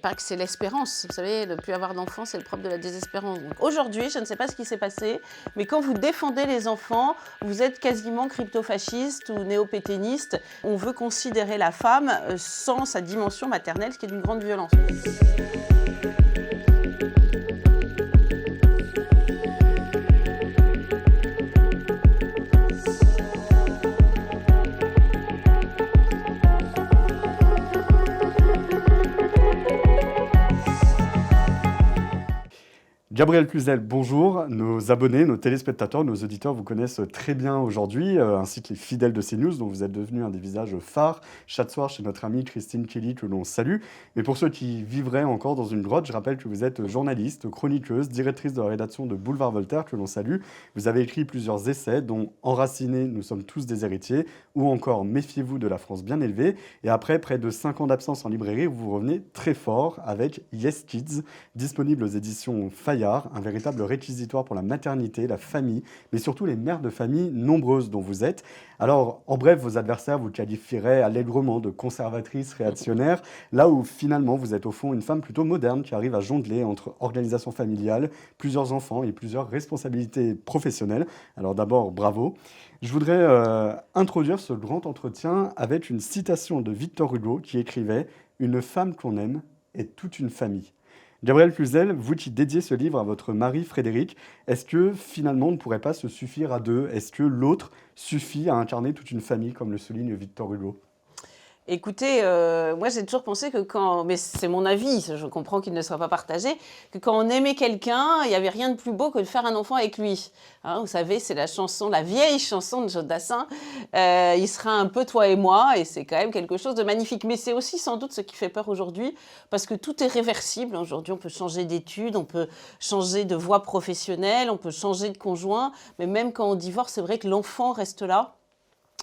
Pas que c'est l'espérance, vous savez, ne plus avoir d'enfants, c'est le propre de la désespérance. Donc aujourd'hui, je ne sais pas ce qui s'est passé, mais quand vous défendez les enfants, vous êtes quasiment crypto-fasciste ou néo-pétainiste. On veut considérer la femme sans sa dimension maternelle, ce qui est d'une grande violence. Gabriel Cluzel, bonjour. Nos abonnés, nos téléspectateurs, nos auditeurs vous connaissent très bien aujourd'hui, ainsi que les fidèles de CNews, dont vous êtes devenu un des visages phares chaque soir chez notre amie Christine Kelly, que l'on salue. Mais pour ceux qui vivraient encore dans une grotte, je rappelle que vous êtes journaliste, chroniqueuse, directrice de la rédaction de Boulevard Voltaire, que l'on salue. Vous avez écrit plusieurs essais, dont Enracinés, nous sommes tous des héritiers, ou encore Méfiez-vous de la France bien élevée. Et après près de 5 ans d'absence en librairie, vous revenez très fort avec Yes Kids, disponible aux éditions Fayard, un véritable réquisitoire pour la maternité, la famille, mais surtout les mères de famille nombreuses dont vous êtes. Alors, en bref, vos adversaires vous qualifieraient allègrement de conservatrice réactionnaire, là où finalement vous êtes au fond une femme plutôt moderne qui arrive à jongler entre organisation familiale, plusieurs enfants et plusieurs responsabilités professionnelles. Alors d'abord, bravo. Je voudrais introduire ce grand entretien avec une citation de Victor Hugo qui écrivait « Une femme qu'on aime est toute une famille ». Gabriel Cluzel, vous qui dédiez ce livre à votre mari Frédéric, est-ce que finalement on ne pourrait pas se suffire à deux? Est-ce que l'autre suffit à incarner toute une famille, comme le souligne Victor Hugo? Écoutez, moi j'ai toujours pensé que quand, mais c'est mon avis, je comprends qu'il ne soit pas partagé, que quand on aimait quelqu'un, il n'y avait rien de plus beau que de faire un enfant avec lui. Hein, vous savez, c'est la chanson, la vieille chanson de Jodassin, il sera un peu toi et moi, et c'est quand même quelque chose de magnifique. Mais c'est aussi sans doute ce qui fait peur aujourd'hui, parce que tout est réversible. Aujourd'hui, on peut changer d'études, on peut changer de voie professionnelle, on peut changer de conjoint, mais même quand on divorce, c'est vrai que l'enfant reste là.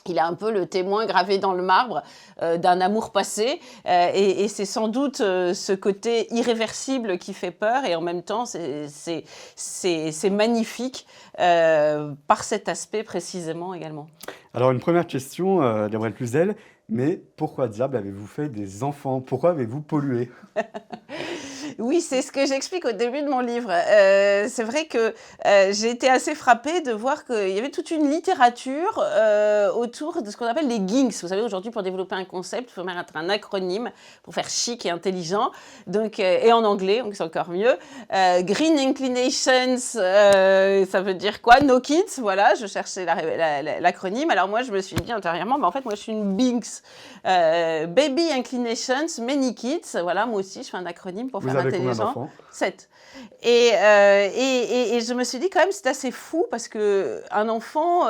Il a un peu le témoin gravé dans le marbre d'un amour passé et c'est sans doute ce côté irréversible qui fait peur et en même temps c'est magnifique par cet aspect précisément également. Alors une première question, Gabriel Cluzel, mais pourquoi diable avez-vous fait des enfants? Pourquoi avez-vous pollué? Oui, c'est ce que j'explique au début de mon livre. C'est vrai que j'ai été assez frappée de voir qu'il y avait toute une littérature autour de ce qu'on appelle les GINCS. Vous savez, aujourd'hui, pour développer un concept, il faut mettre un acronyme pour faire chic et intelligent, donc, et en anglais, donc c'est encore mieux. Green Inclinations, ça veut dire quoi? No Kids, voilà, je cherchais l'acronyme. Alors moi, je me suis dit intérieurement, en fait, moi, je suis une BINCS. Baby Inclinations, Many Kids, voilà, moi aussi, je fais un acronyme pour faire intelligent. 7. Et je me suis dit quand même c'est assez fou parce que un enfant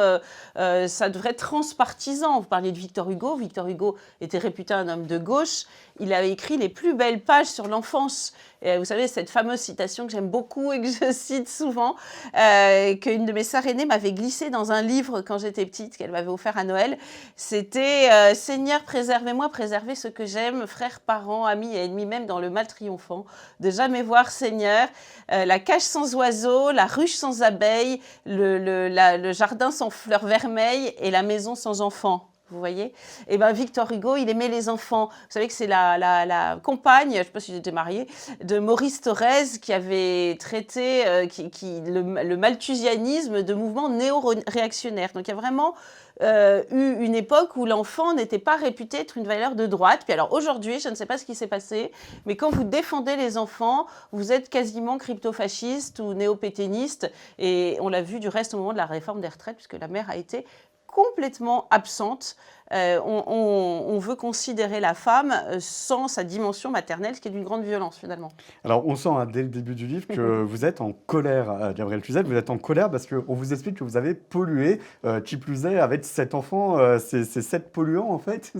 ça devrait être transpartisan. Vous parliez de Victor Hugo. Victor Hugo était réputé un homme de gauche. Il avait écrit les plus belles pages sur l'enfance. Et vous savez, cette fameuse citation que j'aime beaucoup et que je cite souvent, qu'une de mes sœurs aînées m'avait glissée dans un livre quand j'étais petite, qu'elle m'avait offert à Noël. C'était « Seigneur, préservez-moi, préservez ce que j'aime, frères, parents, amis et ennemis, même dans le mal triomphant. De jamais voir, Seigneur, la cage sans oiseaux, la ruche sans abeilles, le jardin sans fleurs vermeilles et la maison sans enfants. » Vous voyez? Et bien Victor Hugo, il aimait les enfants. Vous savez que c'est la compagne, je ne sais pas si j'étais mariée, de Maurice Thorez qui avait traité le malthusianisme de mouvement néo-réactionnaire. Donc il y a vraiment eu une époque où l'enfant n'était pas réputé être une valeur de droite. Puis alors aujourd'hui, je ne sais pas ce qui s'est passé, mais quand vous défendez les enfants, vous êtes quasiment crypto-fasciste ou néo-pétainiste. Et on l'a vu du reste au moment de la réforme des retraites, puisque la mère a été complètement absente. On veut considérer la femme sans sa dimension maternelle, ce qui est d'une grande violence finalement. Alors on sent dès le début du livre que vous êtes en colère, Gabriel Cluzel, vous êtes en colère parce qu'on vous explique que vous avez pollué, qui plus est, avec 7 enfants, c'est 7 polluants en fait.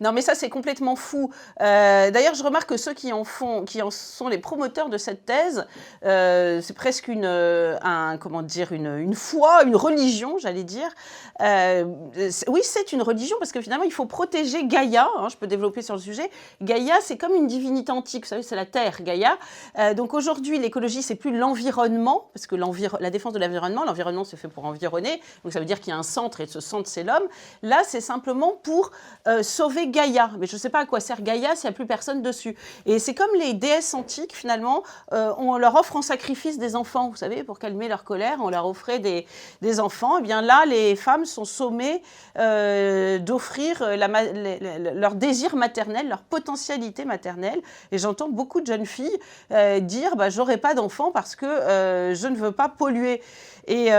Non mais ça c'est complètement fou. D'ailleurs je remarque que ceux qui en sont les promoteurs de cette thèse, c'est presque une foi, une religion j'allais dire. Oui c'est une religion parce que finalement, il faut protéger Gaïa. Hein, je peux développer sur le sujet. Gaïa, c'est comme une divinité antique. Vous savez, c'est la terre, Gaïa. Donc aujourd'hui, l'écologie, c'est plus l'environnement, parce que la défense de l'environnement, c'est fait pour environner. Donc ça veut dire qu'il y a un centre et ce centre, c'est l'homme. Là, c'est simplement pour sauver Gaïa. Mais je ne sais pas à quoi sert Gaïa s'il n'y a plus personne dessus. Et c'est comme les déesses antiques, finalement, on leur offre en sacrifice des enfants, vous savez, pour calmer leur colère, on leur offrait des enfants. Et bien là, les femmes sont sommées d'offrir leur désir maternel, leur potentialité maternelle. Et j'entends beaucoup de jeunes filles dire j'aurai pas d'enfants parce que je ne veux pas polluer. Et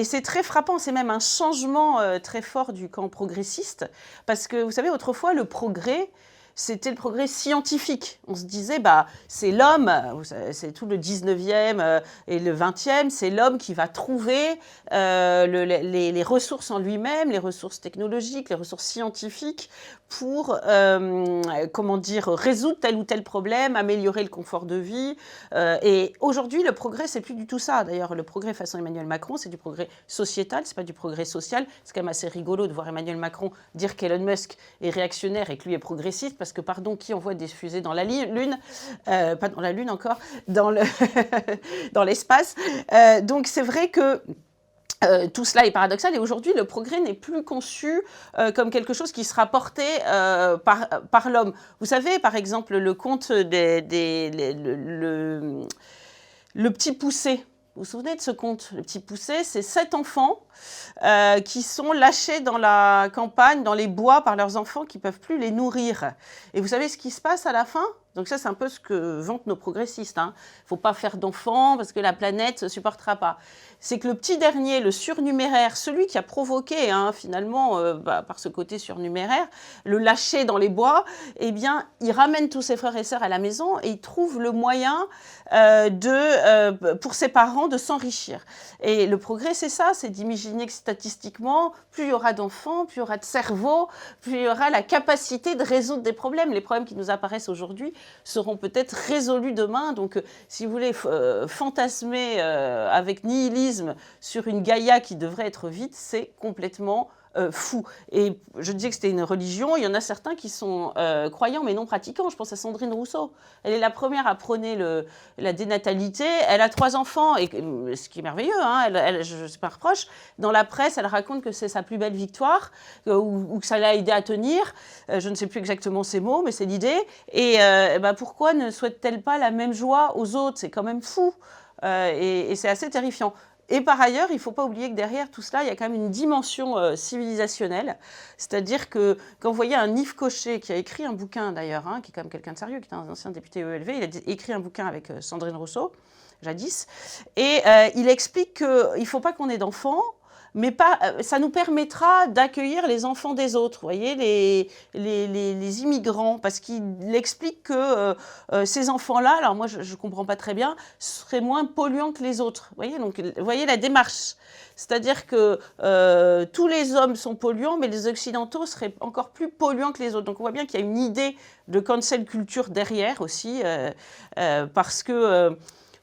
c'est très frappant, c'est même un changement très fort du camp progressiste, parce que vous savez, autrefois, le progrès, c'était le progrès scientifique. On se disait, c'est l'homme, c'est tout le 19e et le 20e, c'est l'homme qui va trouver les ressources en lui-même, les ressources technologiques, les ressources scientifiques pour, résoudre tel ou tel problème, améliorer le confort de vie. Et aujourd'hui, le progrès, c'est plus du tout ça. D'ailleurs, le progrès façon Emmanuel Macron, c'est du progrès sociétal, c'est pas du progrès social. C'est quand même assez rigolo de voir Emmanuel Macron dire qu'Elon Musk est réactionnaire et que lui est progressiste, parce que, pardon, qui envoie des fusées dans la Lune, pas dans la Lune encore, dans l'espace. Donc c'est vrai que tout cela est paradoxal et aujourd'hui, le progrès n'est plus conçu comme quelque chose qui sera porté par l'homme. Vous savez, par exemple, le conte le Petit Poucet. Vous vous souvenez de ce conte? Le Petit Poucet, c'est 7 enfants qui sont lâchés dans la campagne, dans les bois, par leurs enfants qui ne peuvent plus les nourrir. Et vous savez ce qui se passe à la fin? Donc ça, c'est un peu ce que vantent nos progressistes. Il ne faut pas faire d'enfants parce que la planète ne supportera pas. C'est que le petit dernier, le surnuméraire, celui qui a provoqué finalement, par ce côté surnuméraire, le lâcher dans les bois, eh bien, il ramène tous ses frères et sœurs à la maison et il trouve le moyen pour ses parents de s'enrichir. Et le progrès, c'est ça, c'est d'imaginer que statistiquement, plus il y aura d'enfants, plus il y aura de cerveaux, plus il y aura la capacité de résoudre des problèmes. Les problèmes qui nous apparaissent aujourd'hui seront peut-être résolus demain. Donc, si vous voulez fantasmer avec nihilisme sur une Gaïa qui devrait être vide, c'est complètement fou. Et je disais que c'était une religion, il y en a certains qui sont croyants mais non pratiquants. Je pense à Sandrine Rousseau. Elle est la première à prôner la dénatalité. Elle a 3 enfants, et ce qui est merveilleux, je ne sais pas reproche. Dans la presse, elle raconte que c'est sa plus belle victoire, ou que ça l'a aidé à tenir. Je ne sais plus exactement ces mots, mais c'est l'idée. Et pourquoi ne souhaite-t-elle pas la même joie aux autres? C'est quand même fou. Et c'est assez terrifiant. Et par ailleurs, il ne faut pas oublier que derrière tout cela, il y a quand même une dimension civilisationnelle. C'est-à-dire que quand vous voyez un Yves Cochet, qui a écrit un bouquin d'ailleurs, qui est quand même quelqu'un de sérieux, qui est un ancien député EELV, il a écrit un bouquin avec Sandrine Rousseau, jadis, et il explique qu'il ne faut pas qu'on ait d'enfants, mais ça nous permettra d'accueillir les enfants des autres, vous voyez, les immigrants, parce qu'il explique que ces enfants-là, alors moi je ne comprends pas très bien, seraient moins polluants que les autres. Vous voyez, donc, vous voyez la démarche. C'est-à-dire que tous les hommes sont polluants, mais les Occidentaux seraient encore plus polluants que les autres. Donc on voit bien qu'il y a une idée de cancel culture derrière aussi, parce que...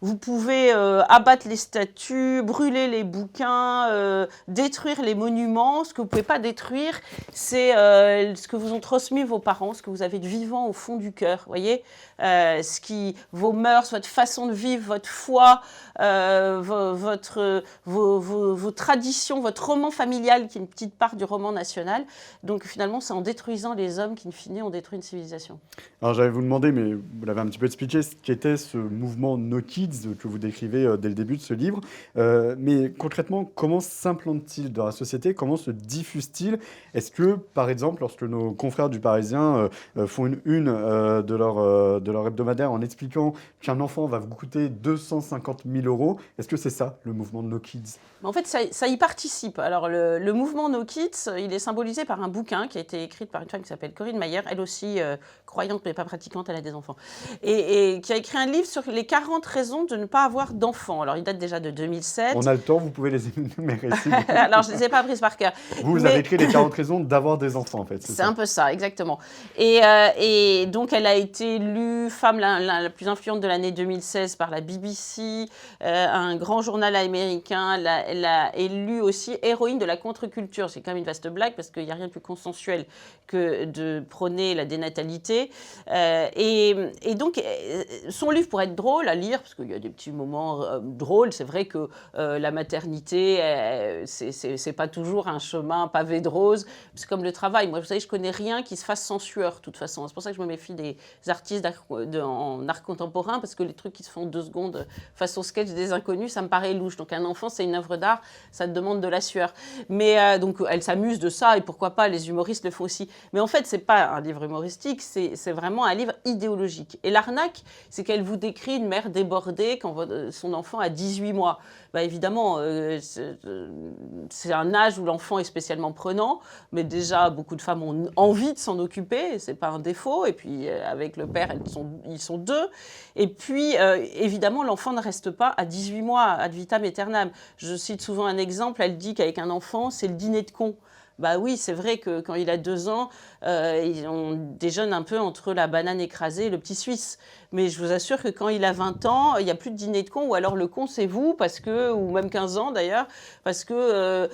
vous pouvez abattre les statues, brûler les bouquins, détruire les monuments. Ce que vous ne pouvez pas détruire, c'est ce que vous ont transmis vos parents, ce que vous avez de vivant au fond du cœur. Voyez, vos mœurs, votre façon de vivre, votre foi, vos traditions, votre roman familial, qui est une petite part du roman national. Donc finalement, c'est en détruisant les hommes qu'in fine, on détruit une civilisation. Alors j'allais vous demander, mais vous l'avez un petit peu expliqué, ce qu'était ce mouvement No Kids que vous décrivez dès le début de ce livre. Mais concrètement, comment s'implante-t-il dans la société? Comment se diffuse-t-il? Est-ce que, par exemple, lorsque nos confrères du Parisien font une de leur hebdomadaire en expliquant qu'un enfant va vous coûter 250 000 €, est-ce que c'est ça, le mouvement No Kids? En fait, ça y participe. Alors, le mouvement No Kids, il est symbolisé par un bouquin qui a été écrit par une femme qui s'appelle Corinne Mayer, elle aussi croyante mais pas pratiquante, elle a des enfants, et qui a écrit un livre sur les 40 raisons décision de ne pas avoir d'enfants. Alors, il date déjà de 2007. On a le temps, vous pouvez les énumérer. Alors, je ne les ai pas prises par cœur. Vous avez écrit les 40 raisons d'avoir des enfants, en fait. C'est un peu ça, exactement. Et donc, elle a été élue femme la plus influente de l'année 2016 par la BBC, un grand journal américain. Elle l'a élue aussi héroïne de la contre-culture. C'est quand même une vaste blague parce qu'il n'y a rien de plus consensuel que de prôner la dénatalité. Et donc, son livre pourrait être drôle à lire parce qu'il y a des petits moments drôles. C'est vrai que la maternité, c'est pas toujours un chemin pavé de roses. C'est comme le travail. Moi, vous savez, je connais rien qui se fasse sans sueur, de toute façon. C'est pour ça que je me méfie des artistes en art contemporain, parce que les trucs qui se font en 2 secondes face au sketch des inconnus, ça me paraît louche. Donc, un enfant, c'est une œuvre d'art, ça te demande de la sueur. Mais donc, elle s'amuse de ça, et pourquoi pas, les humoristes le font aussi. Mais en fait, c'est pas un livre humoristique, c'est vraiment un livre idéologique. Et l'arnaque, c'est qu'elle vous décrit une mère débordée quand son enfant a 18 mois. Bah, évidemment, c'est un âge où l'enfant est spécialement prenant, mais déjà, beaucoup de femmes ont envie de s'en occuper, c'est pas un défaut. Et puis, avec le père, ils sont 2. Et puis, évidemment, l'enfant ne reste pas à 18 mois, ad vitam aeternam. Je cite souvent un exemple, elle dit qu'avec un enfant, c'est le dîner de con. Bah oui, c'est vrai que quand il a 2 ans, on déjeune un peu entre la banane écrasée et le petit Suisse. Mais je vous assure que quand il a 20 ans, il n'y a plus de dîner de con, ou alors le con, c'est vous, ou même 15 ans d'ailleurs, parce que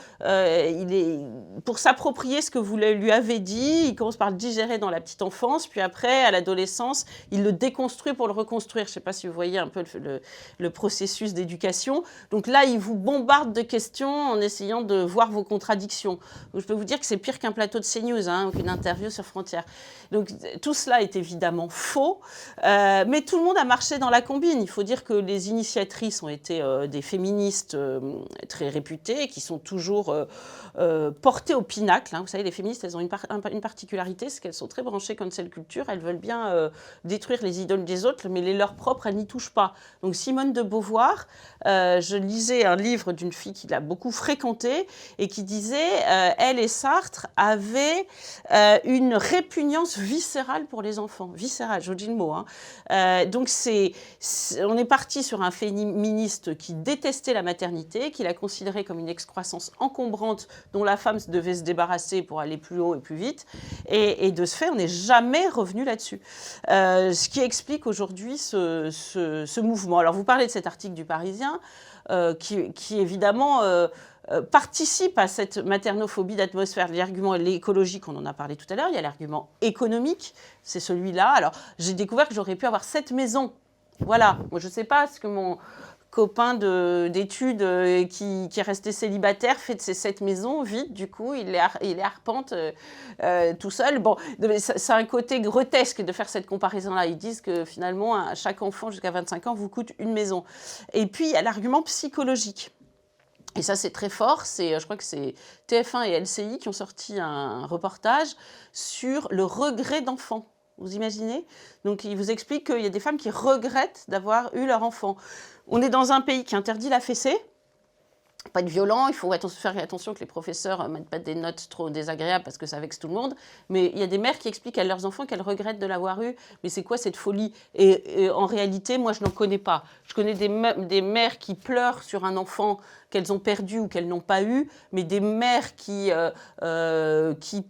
pour s'approprier ce que vous lui avez dit, il commence par le digérer dans la petite enfance, puis après, à l'adolescence, il le déconstruit pour le reconstruire. Je ne sais pas si vous voyez un peu le processus d'éducation. Donc là, il vous bombarde de questions en essayant de voir vos contradictions. Donc, je peux vous dire que c'est pire qu'un plateau de CNews, hein, qu'une interview sur Frontières. Donc tout cela est évidemment faux, mais tout le monde a marché dans la combine. Il faut dire que les initiatrices ont été des féministes très réputées, qui sont toujours portées au pinacle. Hein. Vous savez, les féministes, elles ont une particularité, c'est qu'elles sont très branchées cancel culture. Elles veulent bien détruire les idoles des autres, mais les leurs propres, elles n'y touchent pas. Donc Simone de Beauvoir, je lisais un livre d'une fille qui l'a beaucoup fréquentée et qui disait, elle et Sartre avaient une répugnance viscérale pour les enfants. Viscérale, je dis le mot. Hein. Donc on est parti sur un féministe qui détestait la maternité, qui la considérait comme une excroissance encombrante dont la femme devait se débarrasser pour aller plus haut et plus vite. Et de ce fait, on n'est jamais revenu là-dessus. Ce qui explique aujourd'hui ce mouvement. Alors, vous parlez de cet article du Parisien, qui évidemment participe à cette maternophobie d'atmosphère. L'argument écologique, on en a parlé tout à l'heure. Il y a l'argument économique, c'est celui-là. Alors, j'ai découvert que j'aurais pu avoir 7 maisons. Voilà. Moi, je ne sais pas ce que mon copain d'études qui est resté célibataire fait de ses 7 maisons vides. Du coup, il les arpente tout seul. Bon, c'est un côté grotesque de faire cette comparaison-là. Ils disent que finalement, chaque enfant jusqu'à 25 ans vous coûte une maison. Et puis, il y a l'argument psychologique. Et ça, c'est très fort. Je crois que c'est TF1 et LCI qui ont sorti un reportage sur le regret d'enfant. Vous imaginez? Donc, ils vous expliquent qu'il y a des femmes qui regrettent d'avoir eu leur enfant. On est dans un pays qui interdit la fessée. Pas de violent, il faut faire attention que les professeurs ne mettent pas des notes trop désagréables parce que ça vexe tout le monde. Mais il y a des mères qui expliquent à leurs enfants qu'elles regrettent de l'avoir eu. Mais c'est quoi cette folie? Et en réalité, moi, je n'en connais pas. Je connais des mères qui pleurent sur un enfant qu'elles ont perdu ou qu'elles n'ont pas eu, mais des mères qui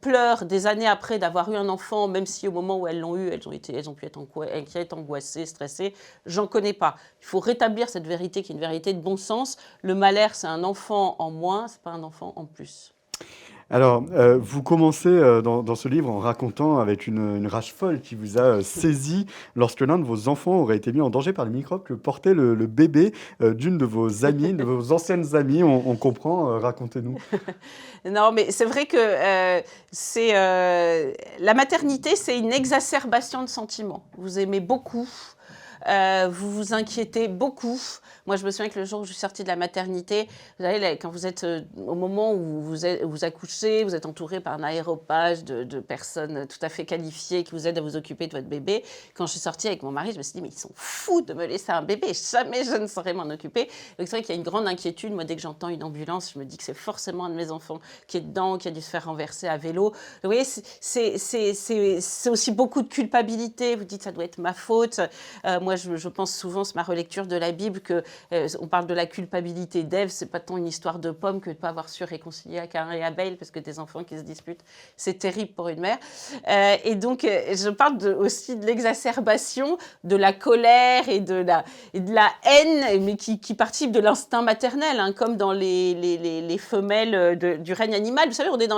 pleurent des années après d'avoir eu un enfant, même si au moment où elles l'ont eu, elles ont pu être inquiètes, angoissées, stressées. J'en connais pas. Il faut rétablir cette vérité qui est une vérité de bon sens. Le malaire, c'est un enfant en moins, c'est pas un enfant en plus. Alors, vous commencez dans ce livre en racontant avec une rage folle qui vous a saisi lorsque l'un de vos enfants aurait été mis en danger par les microbes que portait le bébé d'une de vos amies, de vos anciennes amies. On comprend, racontez-nous. Non, mais c'est vrai que la maternité, c'est une exacerbation de sentiments. Vous aimez beaucoup. Vous vous inquiétez beaucoup. Moi, je me souviens que le jour où je suis sortie de la maternité, vous savez, quand vous êtes au moment où vous accouchez, vous êtes entouré par un aéropage de personnes tout à fait qualifiées qui vous aident à vous occuper de votre bébé. Quand je suis sortie avec mon mari, je me suis dit, mais ils sont fous de me laisser un bébé. Jamais je ne saurais m'en occuper. Donc, c'est vrai qu'il y a une grande inquiétude. Moi, dès que j'entends une ambulance, je me dis que c'est forcément un de mes enfants qui est dedans, qui a dû se faire renverser à vélo. Vous voyez, c'est aussi beaucoup de culpabilité. Vous dites, ça doit être ma faute. Moi, moi, je pense souvent, c'est ma relecture de la Bible, on parle de la culpabilité d'Ève, c'est pas tant une histoire de pomme que de ne pas avoir su réconcilier Caïn et Abel, parce que des enfants qui se disputent, c'est terrible pour une mère. Et donc, je parle aussi de l'exacerbation, de la colère et de la haine, mais qui participe de l'instinct maternel, hein, comme dans les femelles du règne animal. Vous savez, on est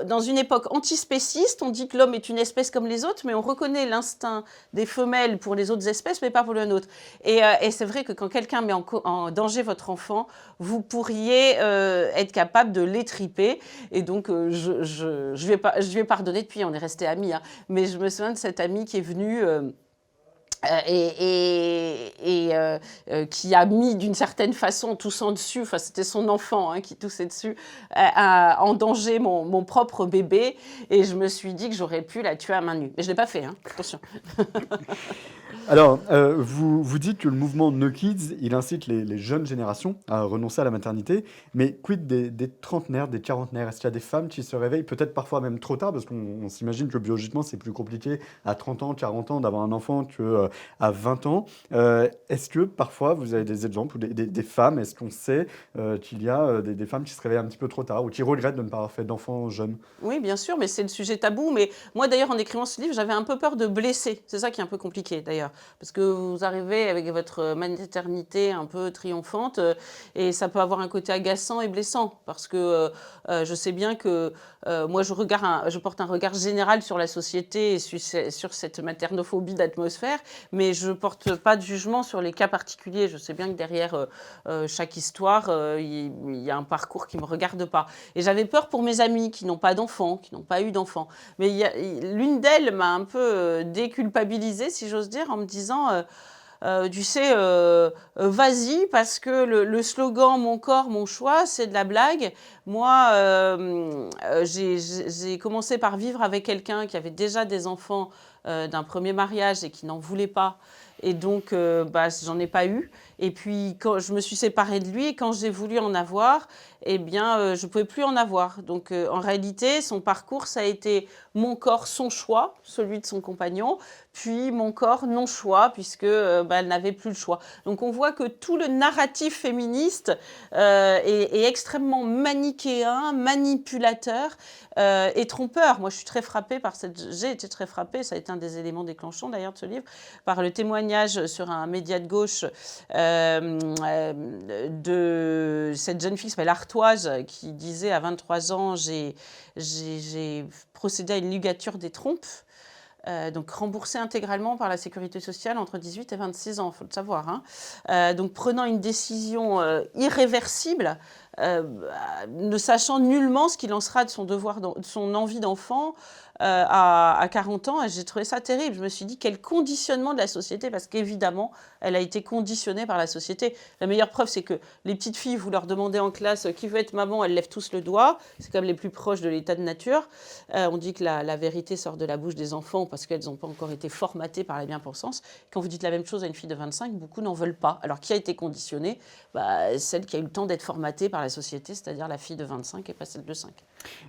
dans une époque antispéciste, on dit que l'homme est une espèce comme les autres, mais on reconnaît l'instinct des femelles pour les autres espèces, mais pas pour le nôtre. Et c'est vrai que quand quelqu'un met en danger votre enfant, vous pourriez être capable de l'étriper. Et donc, je lui ai pardonné, depuis on est restés amis, hein, mais je me souviens de cet ami qui est venu... qui a mis d'une certaine façon, en toussant dessus, enfin c'était son enfant hein, qui toussait dessus, en danger mon propre bébé, et je me suis dit que j'aurais pu la tuer à main nue. Mais je ne l'ai pas fait, hein, attention. Alors, vous dites que le mouvement No Kids, il incite les jeunes générations à renoncer à la maternité, mais quid des trentenaires, des quarantenaires? Est-ce qu'il y a des femmes qui se réveillent, peut-être parfois même trop tard, parce qu'on s'imagine que biologiquement, c'est plus compliqué à 30 ans, 40 ans d'avoir un enfant qu'à 20 ans. Est-ce que parfois, vous avez des exemples, ou des femmes, est-ce qu'on sait qu'il y a des femmes qui se réveillent un petit peu trop tard, ou qui regrettent de ne pas avoir fait d'enfants jeunes? Oui, bien sûr, mais c'est le sujet tabou. Mais moi, d'ailleurs, en écrivant ce livre, j'avais un peu peur de blesser. C'est ça qui est un peu compliqué, d'ailleurs. Parce que vous arrivez avec votre maternité un peu triomphante, et ça peut avoir un côté agaçant et blessant. Parce que je sais bien que moi, je porte un regard général sur la société et sur cette maternophobie d'atmosphère, mais je ne porte pas de jugement sur les cas particuliers. Je sais bien que derrière chaque histoire, il y a un parcours qui ne me regarde pas. Et j'avais peur pour mes amis qui n'ont pas d'enfants, qui n'ont pas eu d'enfants. Mais l'une d'elles m'a un peu déculpabilisée, si j'ose dire, en me disant, tu sais, vas-y, parce que le slogan « Mon corps, mon choix », c'est de la blague. Moi, j'ai commencé par vivre avec quelqu'un qui avait déjà des enfants d'un premier mariage et qui n'en voulait pas. Et donc, j'en ai pas eu. Et puis, quand je me suis séparée de lui, et quand j'ai voulu en avoir, eh bien, je ne pouvais plus en avoir. Donc, en réalité, son parcours, ça a été mon corps, son choix, celui de son compagnon, puis mon corps, non choix, puisque elle n'avait plus le choix. Donc, on voit que tout le narratif féministe est extrêmement manichéen, manipulateur et trompeur. Moi, j'ai été très frappée, ça a été un des éléments déclenchants d'ailleurs de ce livre, par le témoignage sur un média de gauche de cette jeune fille qui s'appelle Artoise, qui disait à 23 ans, j'ai procédé à une ligature des trompes. Donc remboursée intégralement par la sécurité sociale entre 18 et 26 ans, il faut le savoir. Hein. Donc prenant une décision irréversible, ne sachant nullement ce qu'il en sera de son envie d'enfant à 40 ans. Et j'ai trouvé ça terrible. Je me suis dit, quel conditionnement de la société, parce qu'évidemment, elle a été conditionnée par la société. La meilleure preuve, c'est que les petites filles, vous leur demandez en classe qui veut être maman, elles lèvent tous le doigt. C'est comme les plus proches de l'état de nature. On dit que la vérité sort de la bouche des enfants parce qu'elles n'ont pas encore été formatées par la bien-pensance. Quand vous dites la même chose à une fille de 25, beaucoup n'en veulent pas. Alors, qui a été conditionnée? Celle qui a eu le temps d'être formatée par la société, c'est-à-dire la fille de 25 et pas celle de 5.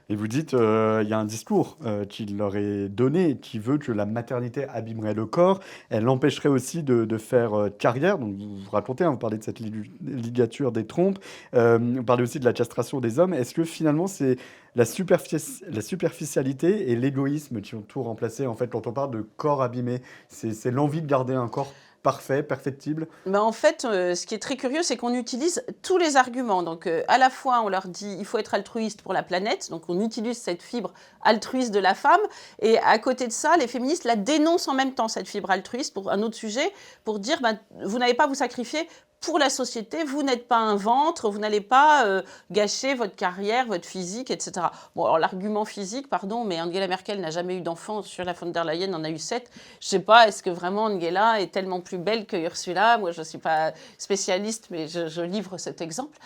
Et vous dites, il y a un discours qu'il leur est donné, qui veut que la maternité abîmerait le corps, elle l'empêcherait aussi de faire carrière. Donc vous racontez, hein, vous parlez de cette ligature des trompes, vous parlez aussi de la castration des hommes. Est-ce que finalement c'est la superficialité et l'égoïsme qui ont tout remplacé en fait quand on parle de corps abîmé? C'est l'envie de garder un corps parfait, perfectible? En fait, ce qui est très curieux, c'est qu'on utilise tous les arguments. Donc, à la fois, on leur dit il faut être altruiste pour la planète. Donc, on utilise cette fibre altruiste de la femme. Et à côté de ça, les féministes la dénoncent en même temps, cette fibre altruiste, pour un autre sujet, pour dire vous n'allez pas vous sacrifier pour la société, vous n'êtes pas un ventre, vous n'allez pas gâcher votre carrière, votre physique, etc. Bon, alors l'argument physique, pardon, mais Angela Merkel n'a jamais eu d'enfant, Ursula von der Leyen en a eu 7. Je sais pas, est-ce que vraiment Angela est tellement plus belle que Ursula? Moi, je ne suis pas spécialiste, mais je livre cet exemple.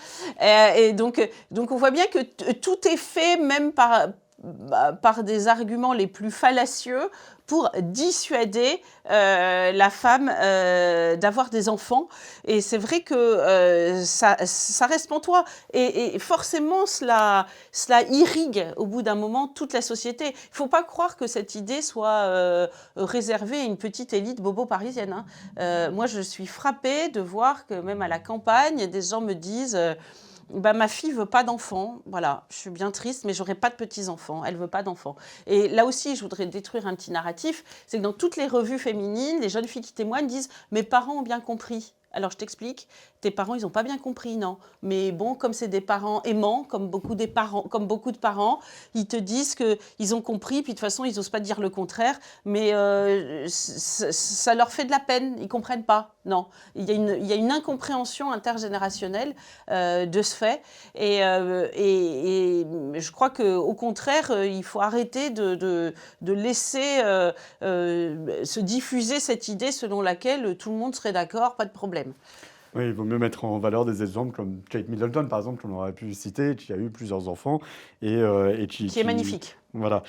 Et donc, on voit bien que tout est fait, même par des arguments les plus fallacieux, pour dissuader la femme d'avoir des enfants. Et c'est vrai que ça reste en toi. Et forcément, cela irrigue au bout d'un moment toute la société. Il ne faut pas croire que cette idée soit réservée à une petite élite bobo parisienne, hein. Moi, je suis frappée de voir que même à la campagne, des gens me disent bah, ma fille veut pas d'enfants, voilà, je suis bien triste, mais j'aurai pas de petits-enfants, elle veut pas d'enfants. Et là aussi, je voudrais détruire un petit narratif, c'est que dans toutes les revues féminines, les jeunes filles qui témoignent disent « mes parents ont bien compris ». Alors, je t'explique, tes parents, ils n'ont pas bien compris, non. Mais bon, comme c'est des parents aimants, comme beaucoup de parents, ils te disent qu'ils ont compris, puis de toute façon, ils n'osent pas dire le contraire, mais ça leur fait de la peine, ils ne comprennent pas, non. Il y a une incompréhension intergénérationnelle de ce fait, et je crois qu'au contraire, il faut arrêter de laisser se diffuser cette idée selon laquelle tout le monde serait d'accord, pas de problème. Oui, il vaut mieux mettre en valeur des exemples comme Kate Middleton, par exemple, qu'on aurait pu citer, qui a eu plusieurs enfants et Qui est magnifique. Voilà.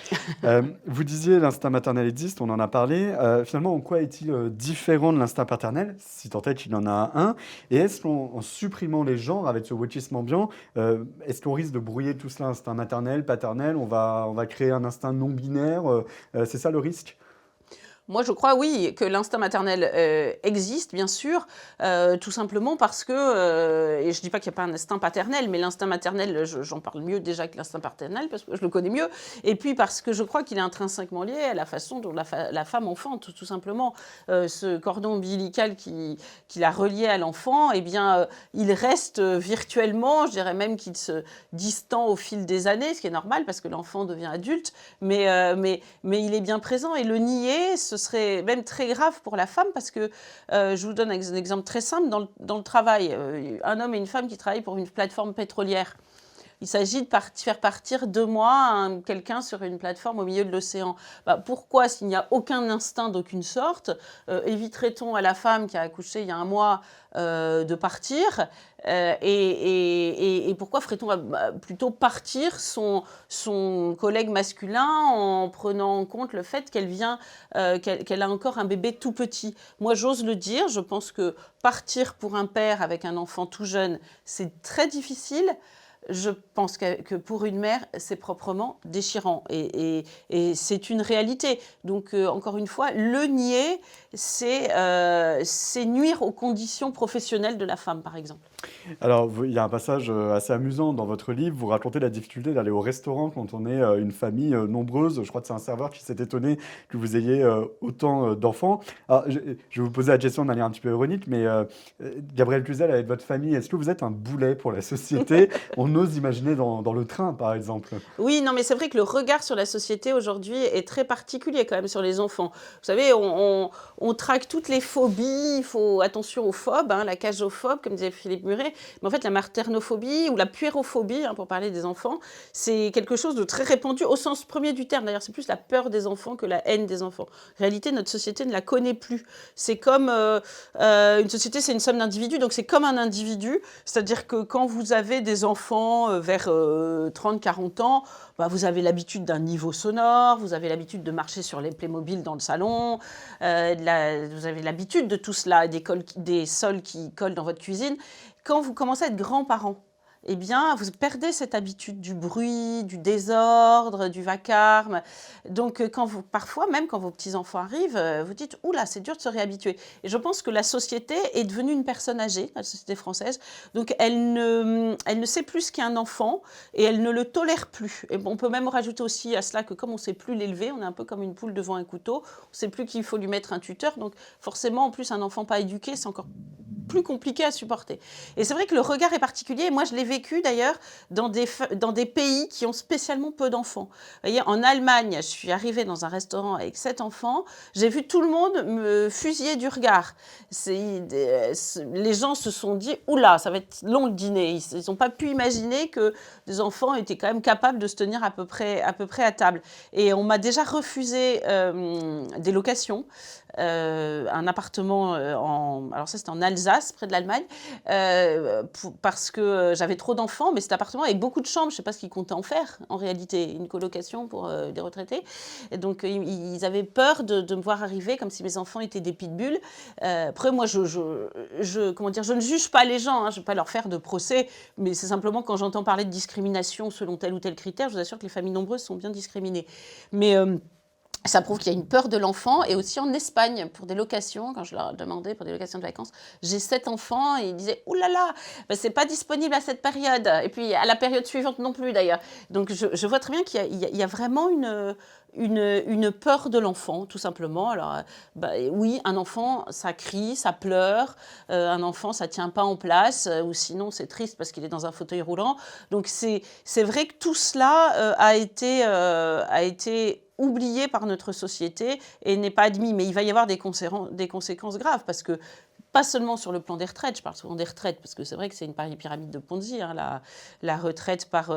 Vous disiez l'instinct maternel existe, on en a parlé. Finalement, en quoi est-il différent de l'instinct paternel, si tant est qu'il y en a un? Et est-ce qu'en supprimant les genres avec ce wokisme ambiant, est-ce qu'on risque de brouiller tout cela, instinct maternel, paternel? On va créer un instinct non binaire. C'est ça le risque? Moi, je crois, oui, que l'instinct maternel existe, bien sûr, tout simplement parce que, et je ne dis pas qu'il n'y a pas un instinct paternel, mais l'instinct maternel, j'en parle mieux déjà que l'instinct paternel, parce que je le connais mieux, et puis parce que je crois qu'il est intrinsèquement lié à la façon dont la femme enfante, tout simplement. Ce cordon ombilical qui la reliait à l'enfant, eh bien, il reste virtuellement, je dirais même qu'il se distend au fil des années, ce qui est normal, parce que l'enfant devient adulte, mais il est bien présent, et le nier, ce serait même très grave pour la femme parce que, je vous donne un exemple très simple, dans le travail, un homme et une femme qui travaillent pour une plateforme pétrolière. Il s'agit de faire partir 2 mois quelqu'un sur une plateforme au milieu de l'océan. Bah, pourquoi, s'il n'y a aucun instinct d'aucune sorte, éviterait-on à la femme qui a accouché il y a 1 mois de partir et pourquoi ferait-on plutôt partir son collègue masculin en prenant en compte le fait qu'elle a encore un bébé tout petit? Moi, j'ose le dire, je pense que partir pour un père avec un enfant tout jeune, c'est très difficile. Je pense que pour une mère, c'est proprement déchirant et c'est une réalité. Donc, encore une fois, le nier, c'est nuire aux conditions professionnelles de la femme, par exemple. Alors, il y a un passage assez amusant dans votre livre. Vous racontez la difficulté d'aller au restaurant quand on est une famille nombreuse. Je crois que c'est un serveur qui s'est étonné que vous ayez autant d'enfants. Alors, je vais vous poser la question de manière un petit peu ironique, mais Gabrielle Cluzel, avec votre famille, est-ce que vous êtes un boulet pour la société? On ose imaginer dans le train, par exemple. Oui, non, mais c'est vrai que le regard sur la société aujourd'hui est très particulier quand même sur les enfants. Vous savez, on traque toutes les phobies. Il faut attention aux phobes, hein, la cagophobe, comme disait Philippe Muret. Mais en fait, la maternophobie ou la puérophobie, hein, pour parler des enfants, c'est quelque chose de très répandu au sens premier du terme. D'ailleurs, c'est plus la peur des enfants que la haine des enfants. En réalité, notre société ne la connaît plus. C'est comme une société, c'est une somme d'individus, donc c'est comme un individu. C'est-à-dire que quand vous avez des enfants vers 30-40 ans, bah, vous avez l'habitude d'un niveau sonore, vous avez l'habitude de marcher sur les Playmobil dans le salon, vous avez l'habitude de tout cela, des sols qui collent dans votre cuisine. Quand vous commencez à être grands-parents, eh bien, vous perdez cette habitude du bruit, du désordre, du vacarme. Donc, parfois, même quand vos petits-enfants arrivent, vous dites « Oula, c'est dur de se réhabituer ». Et je pense que la société est devenue une personne âgée, la société française. Donc, elle ne sait plus ce qu'est un enfant et elle ne le tolère plus. Et on peut même rajouter aussi à cela que comme on ne sait plus l'élever, on est un peu comme une poule devant un couteau, on ne sait plus qu'il faut lui mettre un tuteur. Donc, forcément, en plus, un enfant pas éduqué, c'est encore plus compliqué à supporter. Et c'est vrai que le regard est particulier. Moi, je l'ai vécu d'ailleurs dans des pays qui ont spécialement peu d'enfants. Vous voyez, en Allemagne, je suis arrivée dans un restaurant avec 7 enfants. J'ai vu tout le monde me fusiller du regard. Les gens se sont dit « Oula, ça va être long le dîner ». Ils n'ont pas pu imaginer que des enfants étaient quand même capables de se tenir à peu près à table. Et on m'a déjà refusé des locations. Un appartement alors ça c'était en Alsace, d'Alsace, près de l'Allemagne, parce que j'avais trop d'enfants, mais cet appartement avec beaucoup de chambres, je ne sais pas ce qu'ils comptaient en faire, en réalité, une colocation pour des retraités. Et donc, ils avaient peur de me voir arriver comme si mes enfants étaient des pitbulls. Après, moi, comment dire, je ne juge pas les gens, hein, je ne vais pas leur faire de procès, mais c'est simplement quand j'entends parler de discrimination selon tel ou tel critère, je vous assure que les familles nombreuses sont bien discriminées. Mais ça prouve qu'il y a une peur de l'enfant. Et aussi en Espagne, pour des locations, quand je leur demandais pour des locations de vacances, j'ai 7 enfants et ils disaient « Ouh là là, ben, c'est pas disponible à cette période. » Et puis à la période suivante non plus d'ailleurs. Donc je vois très bien qu'il y a vraiment une peur de l'enfant, tout simplement. Alors, oui, un enfant, ça crie, ça pleure. Un enfant, ça tient pas en place. Ou sinon, c'est triste parce qu'il est dans un fauteuil roulant. Donc c'est vrai que tout cela a été oublié par notre société et n'est pas admis. Mais il va y avoir des conséquences graves parce que, pas seulement sur le plan des retraites, je parle souvent des retraites parce que c'est vrai que c'est une pyramide de Ponzi, hein, la retraite par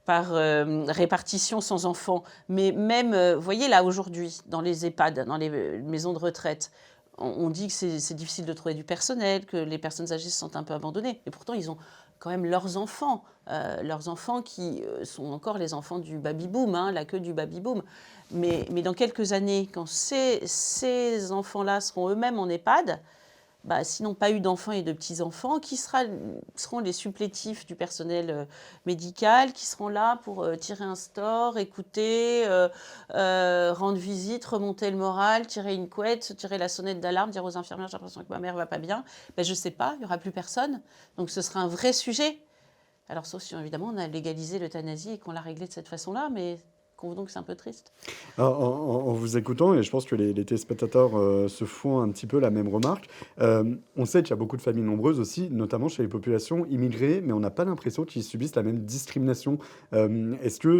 répartition sans enfants. Mais même, vous voyez là aujourd'hui, dans les EHPAD, dans les maisons de retraite, on dit que c'est difficile de trouver du personnel, que les personnes âgées se sentent un peu abandonnées. Et pourtant, ils ont quand même leurs enfants qui sont encore les enfants du baby-boom, hein, la queue du baby-boom. Mais dans quelques années, quand ces enfants-là seront eux-mêmes en EHPAD, s'ils n'ont pas eu d'enfants et de petits-enfants, qui seront les supplétifs du personnel médical, qui seront là pour tirer un store, écouter, rendre visite, remonter le moral, tirer une couette, tirer la sonnette d'alarme, dire aux infirmières « j'ai l'impression que ma mère ne va pas bien ». Je ne sais pas, il n'y aura plus personne. Donc ce sera un vrai sujet. Alors sauf si évidemment on a légalisé l'euthanasie et qu'on l'a réglé de cette façon-là, mais convenons que c'est un peu triste. En vous écoutant, et je pense que les téléspectateurs se font un petit peu la même remarque, on sait qu'il y a beaucoup de familles nombreuses aussi, notamment chez les populations immigrées, mais on n'a pas l'impression qu'ils subissent la même discrimination. Est-ce que,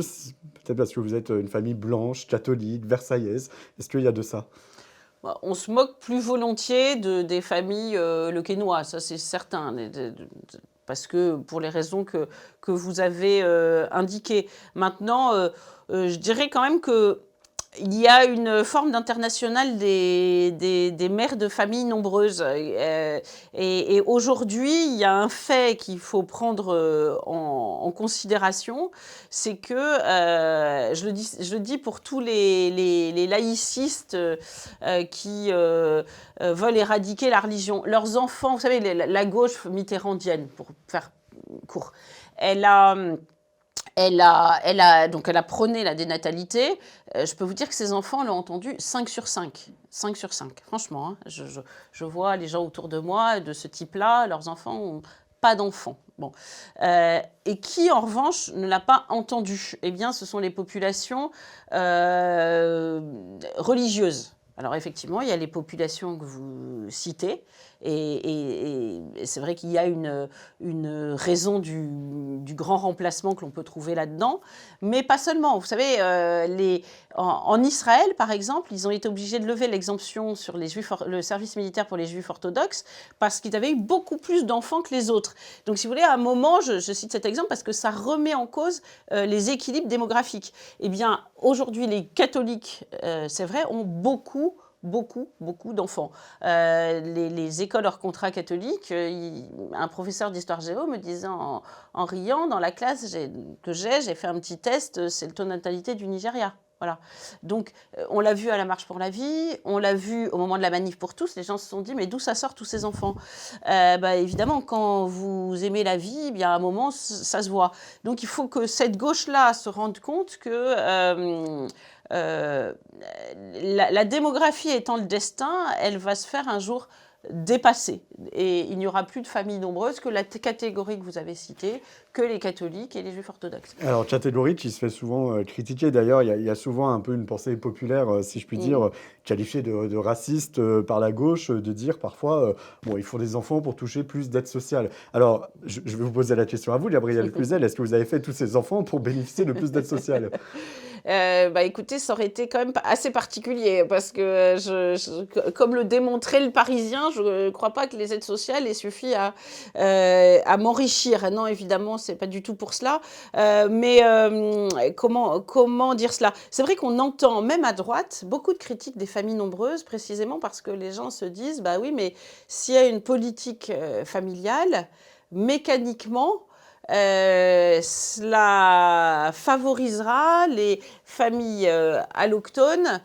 peut-être parce que vous êtes une famille blanche, catholique, versaillaise, est-ce qu'il y a de ça? On se moque plus volontiers des familles lequesnois, ça c'est certain, parce que pour les raisons que vous avez indiquées. Maintenant, je dirais quand même qu'il y a une forme d'international des mères de familles nombreuses. Et aujourd'hui, il y a un fait qu'il faut prendre en considération, c'est que, je le dis pour tous les laïcistes qui veulent éradiquer la religion. Leurs enfants, vous savez, la gauche mitterrandienne, pour faire court, elle a prôné la dénatalité. Je peux vous dire que ses enfants l'ont entendu 5 sur 5. 5 sur 5, franchement. Hein, je vois les gens autour de moi de ce type-là, leurs enfants n'ont pas d'enfants. Bon. Et qui, en revanche, ne l'a pas entendu? Eh bien, ce sont les populations religieuses. Alors effectivement, il y a les populations que vous citez, et c'est vrai qu'il y a une raison du grand remplacement que l'on peut trouver là-dedans, mais pas seulement. Vous savez, en Israël, par exemple, ils ont été obligés de lever l'exemption sur le service militaire pour les juifs orthodoxes parce qu'ils avaient eu beaucoup plus d'enfants que les autres. Donc si vous voulez, à un moment, je cite cet exemple parce que ça remet en cause les équilibres démographiques. Eh bien, aujourd'hui, les catholiques, c'est vrai, ont beaucoup d'enfants. Les écoles hors contrat catholiques, un professeur d'histoire géo me disait en riant, dans la classe que j'ai fait un petit test, c'est le taux de natalité du Nigeria. Voilà. Donc, on l'a vu à la Marche pour la vie, on l'a vu au moment de la manif pour tous, les gens se sont dit, mais d'où ça sort tous ces enfants? Évidemment, quand vous aimez la vie, à un moment, ça se voit. Donc, il faut que cette gauche-là se rende compte que la démographie étant le destin, elle va se faire un jour dépasser. Et il n'y aura plus de familles nombreuses que la catégorie que vous avez citée, que les catholiques et les juifs orthodoxes. Alors, catégorie qui se fait souvent critiquer, d'ailleurs, il y a souvent un peu une pensée populaire, si je puis dire, qualifiée de raciste par la gauche, de dire parfois, il faut des enfants pour toucher plus d'aide sociale. Alors, je vais vous poser la question à vous, Gabrielle Cluzel, est-ce que vous avez fait tous ces enfants pour bénéficier de plus d'aide sociale? Bah, écoutez, ça aurait été quand même assez particulier parce que comme le démontrait le Parisien, je ne crois pas que les aides sociales aient suffi à m'enrichir. Non, évidemment, c'est pas du tout pour cela. Mais comment dire cela? C'est vrai qu'on entend, même à droite, beaucoup de critiques des familles nombreuses, précisément parce que les gens se disent, bah oui, mais s'il y a une politique familiale, mécaniquement, cela favorisera les familles allochtones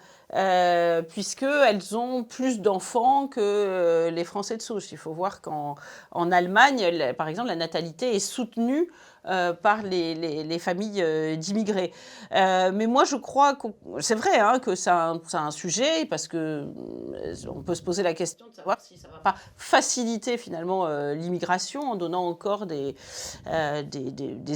puisqu'elles ont plus d'enfants que les Français de souche. Il faut voir qu'en Allemagne, par exemple, la natalité est soutenue par les familles d'immigrés. Mais moi, je crois que c'est vrai hein, que c'est un sujet parce que on peut se poser la question de savoir si ça ne va pas faciliter finalement l'immigration en donnant encore des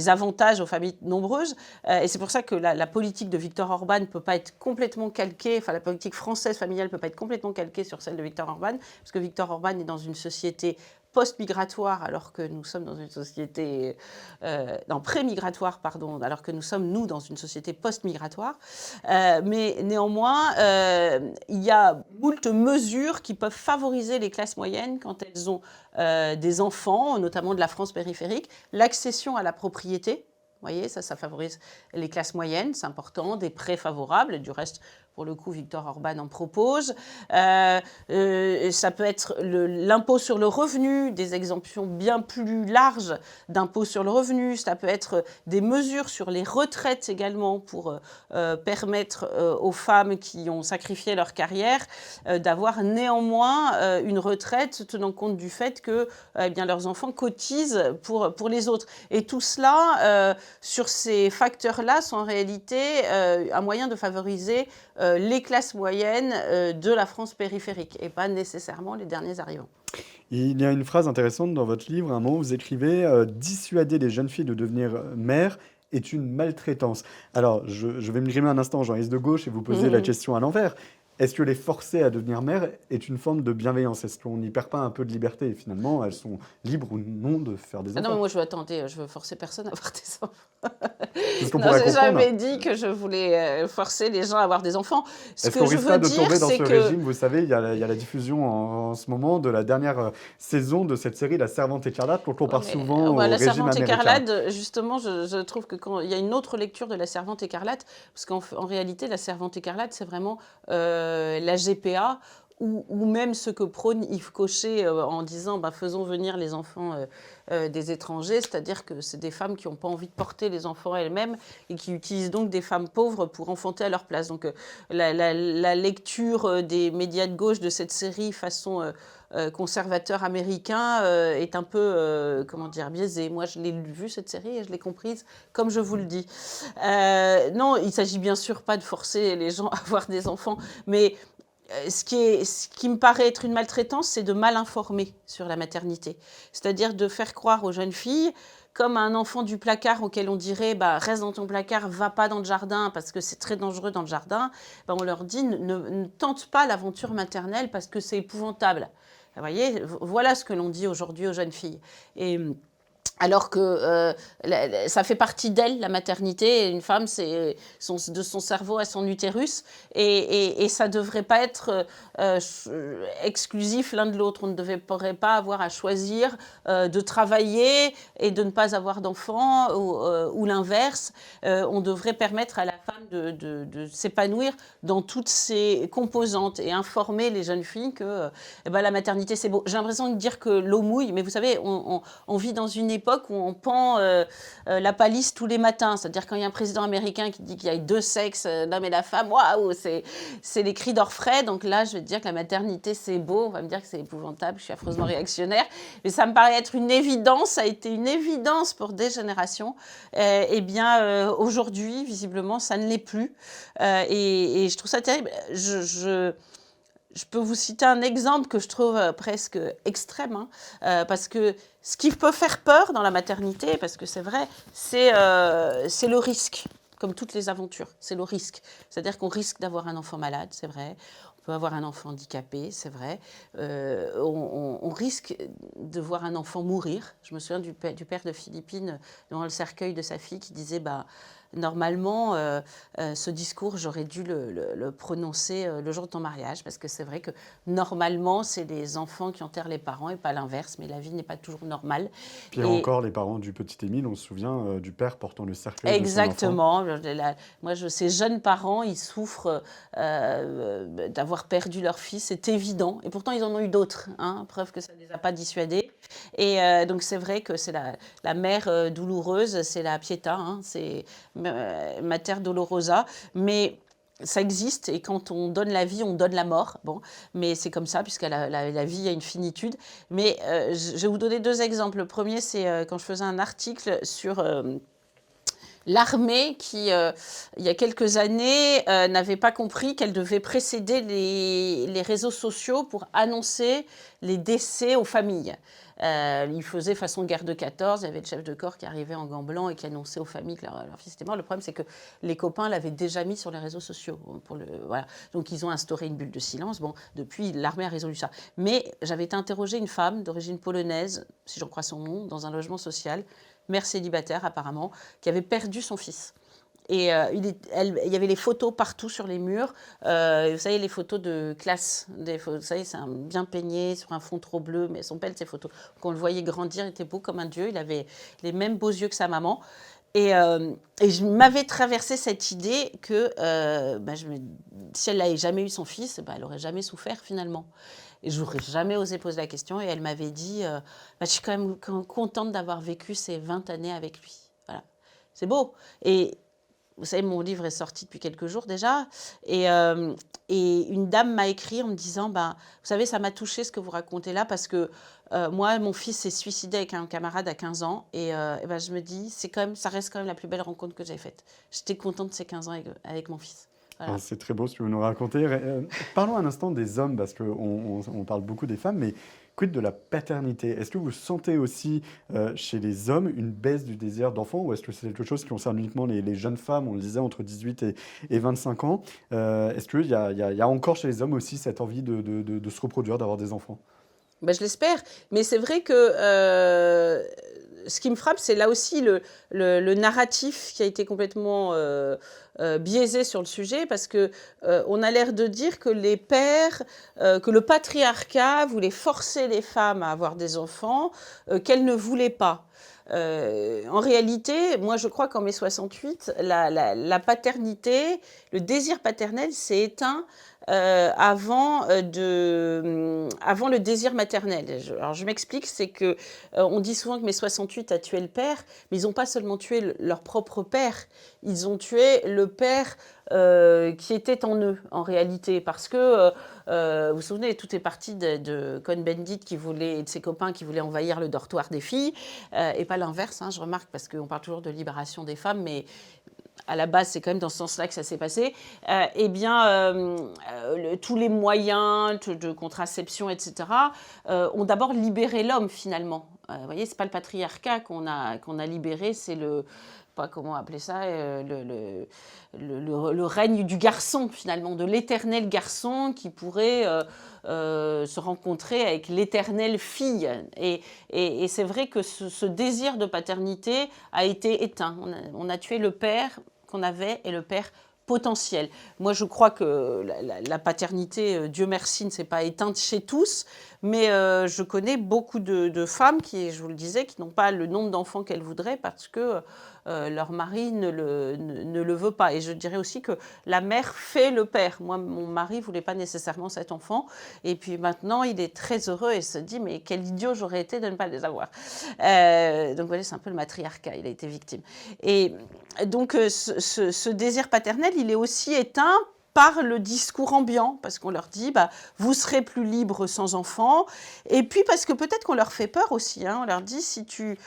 avantages aux familles nombreuses. Et c'est pour ça que la politique de Viktor Orban ne peut pas être complètement calquée, enfin la politique française familiale ne peut pas être complètement calquée sur celle de Viktor Orban, parce que Viktor Orban est dans une société post-migratoire, alors que nous sommes dans une société pré-migratoire, pardon, alors que nous sommes, nous, dans une société post-migratoire. Mais néanmoins, il y a moult mesures qui peuvent favoriser les classes moyennes quand elles ont des enfants, notamment de la France périphérique, l'accession à la propriété. Vous voyez, ça favorise les classes moyennes, c'est important, des prêts favorables. Du reste, pour le coup, Viktor Orban en propose. Ça peut être l'impôt sur le revenu, des exemptions bien plus larges d'impôt sur le revenu. Ça peut être des mesures sur les retraites également pour permettre aux femmes qui ont sacrifié leur carrière d'avoir néanmoins une retraite tenant compte du fait que eh bien, leurs enfants cotisent pour les autres. Et tout cela, sur ces facteurs-là, sont en réalité un moyen de favoriser les classes moyennes de la France périphérique et pas nécessairement les derniers arrivants. Il y a une phrase intéressante dans votre livre, à un moment vous écrivez dissuader les jeunes filles de devenir mères est une maltraitance. Alors, je vais me grimer un instant, Jean-Yves de gauche, et vous poser la question à l'envers. Est-ce que les forcer à devenir mères est une forme de bienveillance? Est-ce qu'on n'y perd pas un peu de liberté? Et finalement, elles sont libres ou non de faire des Ah non, mais enfants. moi je veux forcer personne à avoir des enfants. C'est ce qu'on Non, pourrait j'ai comprendre. jamais dit que je voulais forcer les gens à avoir des enfants. Ce Est-ce que qu'on je risque veux pas de dire, tomber dans c'est ce que régime? Vous savez, il y a la diffusion en ce moment de la dernière saison de cette série, La Servante écarlate, dont on ouais, parle mais, souvent au la régime Servante américain. écarlate, justement, je trouve que quand il y a une autre lecture de la Servante écarlate, parce qu'en réalité, la Servante écarlate, c'est vraiment la GPA ou même ce que prône Yves Cochet en disant bah, faisons venir les enfants des étrangers, c'est-à-dire que c'est des femmes qui n'ont pas envie de porter les enfants elles-mêmes et qui utilisent donc des femmes pauvres pour enfanter à leur place. Donc la lecture des médias de gauche de cette série façon conservateur américain est un peu, comment dire, biaisée. Moi, je l'ai vue, cette série, et je l'ai comprise comme je vous le dis. Non, il ne s'agit bien sûr pas de forcer les gens à avoir des enfants, mais ce qui me paraît être une maltraitance, c'est de mal informer sur la maternité. C'est-à-dire de faire croire aux jeunes filles, comme un enfant du placard auquel on dirait bah, reste dans ton placard, va pas dans le jardin parce que c'est très dangereux dans le jardin, bah, on leur dit ne tente pas l'aventure maternelle parce que c'est épouvantable. Vous voyez, voilà ce que l'on dit aujourd'hui aux jeunes filles. Et alors que ça fait partie d'elle, la maternité. Et une femme, c'est de son cerveau à son utérus. Et ça ne devrait pas être exclusif l'un de l'autre. On ne devrait pas avoir à choisir de travailler et de ne pas avoir d'enfants ou l'inverse. On devrait permettre à la femme de s'épanouir dans toutes ses composantes et informer les jeunes filles que la maternité, c'est beau. J'ai l'impression de dire que l'eau mouille, mais vous savez, on vit dans une époque où on pend la palisse tous les matins. C'est-à-dire quand il y a un président américain qui dit qu'il y a deux sexes, l'homme et la femme, waouh, c'est les cris d'orfraie. Donc là, je vais te dire que la maternité, c'est beau. On va me dire que c'est épouvantable, je suis affreusement réactionnaire. Mais ça me paraît être une évidence, ça a été une évidence pour des générations. Eh bien, aujourd'hui, visiblement, ça ne l'est plus. Et je trouve ça terrible. Je peux vous citer un exemple que je trouve presque extrême, hein, parce que ce qui peut faire peur dans la maternité, parce que c'est vrai, c'est le risque, comme toutes les aventures, c'est le risque. C'est-à-dire qu'on risque d'avoir un enfant malade, c'est vrai, on peut avoir un enfant handicapé, c'est vrai, on risque de voir un enfant mourir. Je me souviens du père de Philippine, devant le cercueil de sa fille, qui disait normalement, ce discours, j'aurais dû le prononcer le jour de ton mariage, parce que c'est vrai que normalement, c'est les enfants qui enterrent les parents et pas l'inverse, mais la vie n'est pas toujours normale. Puis Et encore, les parents du petit Émile, on se souvient du père portant le cercueil de son enfant. exactement. Moi, ces jeunes parents, ils souffrent d'avoir perdu leur fils, c'est évident. Et pourtant, ils en ont eu d'autres, hein, preuve que ça ne les a pas dissuadés. Et donc, c'est vrai que c'est la mère douloureuse, c'est la Pietà, hein, c'est Mater Dolorosa. Mais ça existe, et quand on donne la vie, on donne la mort. Bon, mais c'est comme ça, puisque la vie a une finitude. Mais je vais vous donner deux exemples. Le premier, c'est quand je faisais un article sur l'armée qui, il y a quelques années, n'avait pas compris qu'elle devait précéder les réseaux sociaux pour annoncer les décès aux familles. Il faisait façon guerre de 14, il y avait le chef de corps qui arrivait en gants blancs et qui annonçait aux familles que leur fils était mort. Le problème, c'est que les copains l'avaient déjà mis sur les réseaux sociaux. Voilà. Donc, ils ont instauré une bulle de silence. Bon, depuis, l'armée a résolu ça. Mais j'avais été interroger une femme d'origine polonaise, si j'en crois son nom, dans un logement social, mère célibataire apparemment, qui avait perdu son fils. Et il y avait les photos partout sur les murs. Vous savez, les photos de classe. Vous savez, c'est bien peigné sur un fond trop bleu, mais elles sont belles ces photos. Quand on le voyait grandir, il était beau comme un dieu. Il avait les mêmes beaux yeux que sa maman. Et je m'avais traversé cette idée que si elle n'avait jamais eu son fils, elle n'aurait jamais souffert finalement. Et je n'aurais jamais osé poser la question. Et elle m'avait dit, je suis quand même contente d'avoir vécu ces 20 années avec lui. Voilà. C'est beau. Et vous savez, mon livre est sorti depuis quelques jours déjà. Et une dame m'a écrit en me disant, vous savez, ça m'a touché ce que vous racontez là, parce que moi, mon fils s'est suicidé avec un camarade à 15 ans. Et je me dis, ça reste quand même la plus belle rencontre que j'ai faite. J'étais contente de ces 15 ans avec mon fils. Voilà. C'est très beau ce que vous nous racontez. Parlons un instant des hommes, parce qu'on parle beaucoup des femmes, mais quid de la paternité? Est-ce que vous sentez aussi chez les hommes une baisse du désir d'enfant, ou est-ce que c'est quelque chose qui concerne uniquement les jeunes femmes, on le disait, entre 18 et 25 ans? Est-ce qu'il y a encore chez les hommes aussi cette envie de se reproduire, d'avoir des enfants? Je l'espère, mais c'est vrai que ce qui me frappe, c'est là aussi le narratif qui a été complètement biaisé sur le sujet, parce que on a l'air de dire que les pères, que le patriarcat voulait forcer les femmes à avoir des enfants qu'elles ne voulaient pas. En réalité, moi je crois qu'en mai 68, la paternité, le désir paternel s'est éteint avant le désir maternel. Alors je m'explique, c'est que on dit souvent que mai 68 a tué le père, mais ils n'ont pas seulement tué leur propre père, ils ont tué le père qui était en eux, en réalité, parce que vous vous souvenez, tout est parti de Cohn-Bendit et de ses copains qui voulaient envahir le dortoir des filles, et pas l'inverse, hein, je remarque, parce qu'on parle toujours de libération des femmes, mais à la base, c'est quand même dans ce sens-là que ça s'est passé, tous les moyens de contraception, etc., ont d'abord libéré l'homme, finalement. Vous voyez, ce n'est pas le patriarcat qu'on a libéré, c'est pas comment appeler ça, le règne du garçon, finalement, de l'éternel garçon qui pourrait se rencontrer avec l'éternelle fille. Et c'est vrai que ce désir de paternité a été éteint. On a tué le père qu'on avait et le père potentiel. Moi, je crois que la paternité, Dieu merci, ne s'est pas éteinte chez tous, mais je connais beaucoup de femmes qui, je vous le disais, qui n'ont pas le nombre d'enfants qu'elles voudraient parce que leur mari ne le veut pas. Et je dirais aussi que la mère fait le père. Moi, mon mari ne voulait pas nécessairement cet enfant. Et puis maintenant, il est très heureux et se dit, mais quel idiot j'aurais été de ne pas les avoir. Donc, vous voyez, c'est un peu le matriarcat. Il a été victime. Et donc, ce désir paternel, il est aussi éteint par le discours ambiant, parce qu'on leur dit vous serez plus libre sans enfant, et puis parce que peut-être qu'on leur fait peur aussi, hein, on leur dit si tu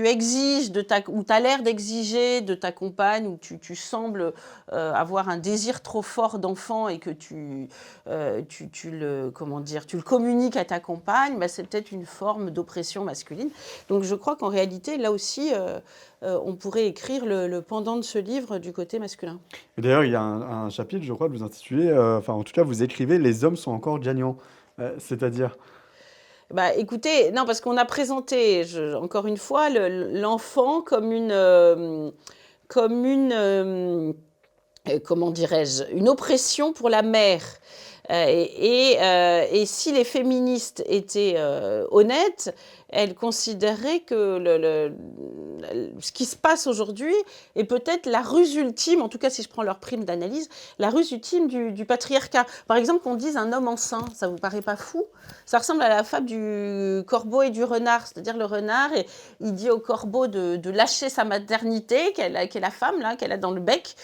exiges ou tu as l'air d'exiger de ta compagne, ou tu sembles avoir un désir trop fort d'enfant et que tu le communiques à ta compagne, c'est peut-être une forme d'oppression masculine. Donc je crois qu'en réalité, là aussi, on pourrait écrire le pendant de ce livre du côté masculin. Et d'ailleurs, il y a un chapitre, je crois, que vous intitulez, en tout cas, vous écrivez «Les hommes sont encore gagnants». C'est-à-dire? Écoutez, non, parce qu'on a présenté, encore une fois, l'enfant comme comme comment dirais-je, une oppression pour la mère. Et si les féministes étaient honnêtes, elles considéraient que ce qui se passe aujourd'hui est peut-être la ruse ultime, en tout cas si je prends leur prime d'analyse, la ruse ultime du patriarcat. Par exemple, qu'on dise un homme enceint, ça vous paraît pas fou? Ça ressemble à la fable du corbeau et du renard, c'est-à-dire le renard, il dit au corbeau de lâcher sa maternité, qu'elle est la femme là, qu'elle a dans le bec,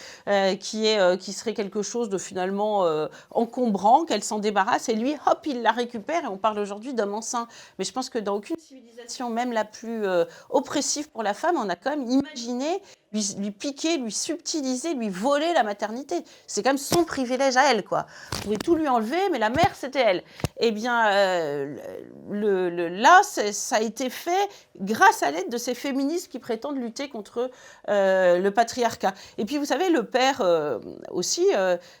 qui serait quelque chose de finalement encombrant, qu'elle s'en débarrasse, et lui, hop, il la récupère, et on parle aujourd'hui d'homme enceint. Mais je pense que dans aucune civilisation, même la plus oppressive pour la femme, on a quand même imaginé lui piquer, lui subtiliser, lui voler la maternité. C'est quand même son privilège à elle, quoi. Vous pouvez tout lui enlever, mais la mère, c'était elle. Eh bien, là, ça a été fait grâce à l'aide de ces féministes qui prétendent lutter contre le patriarcat. Et puis, vous savez, le père aussi,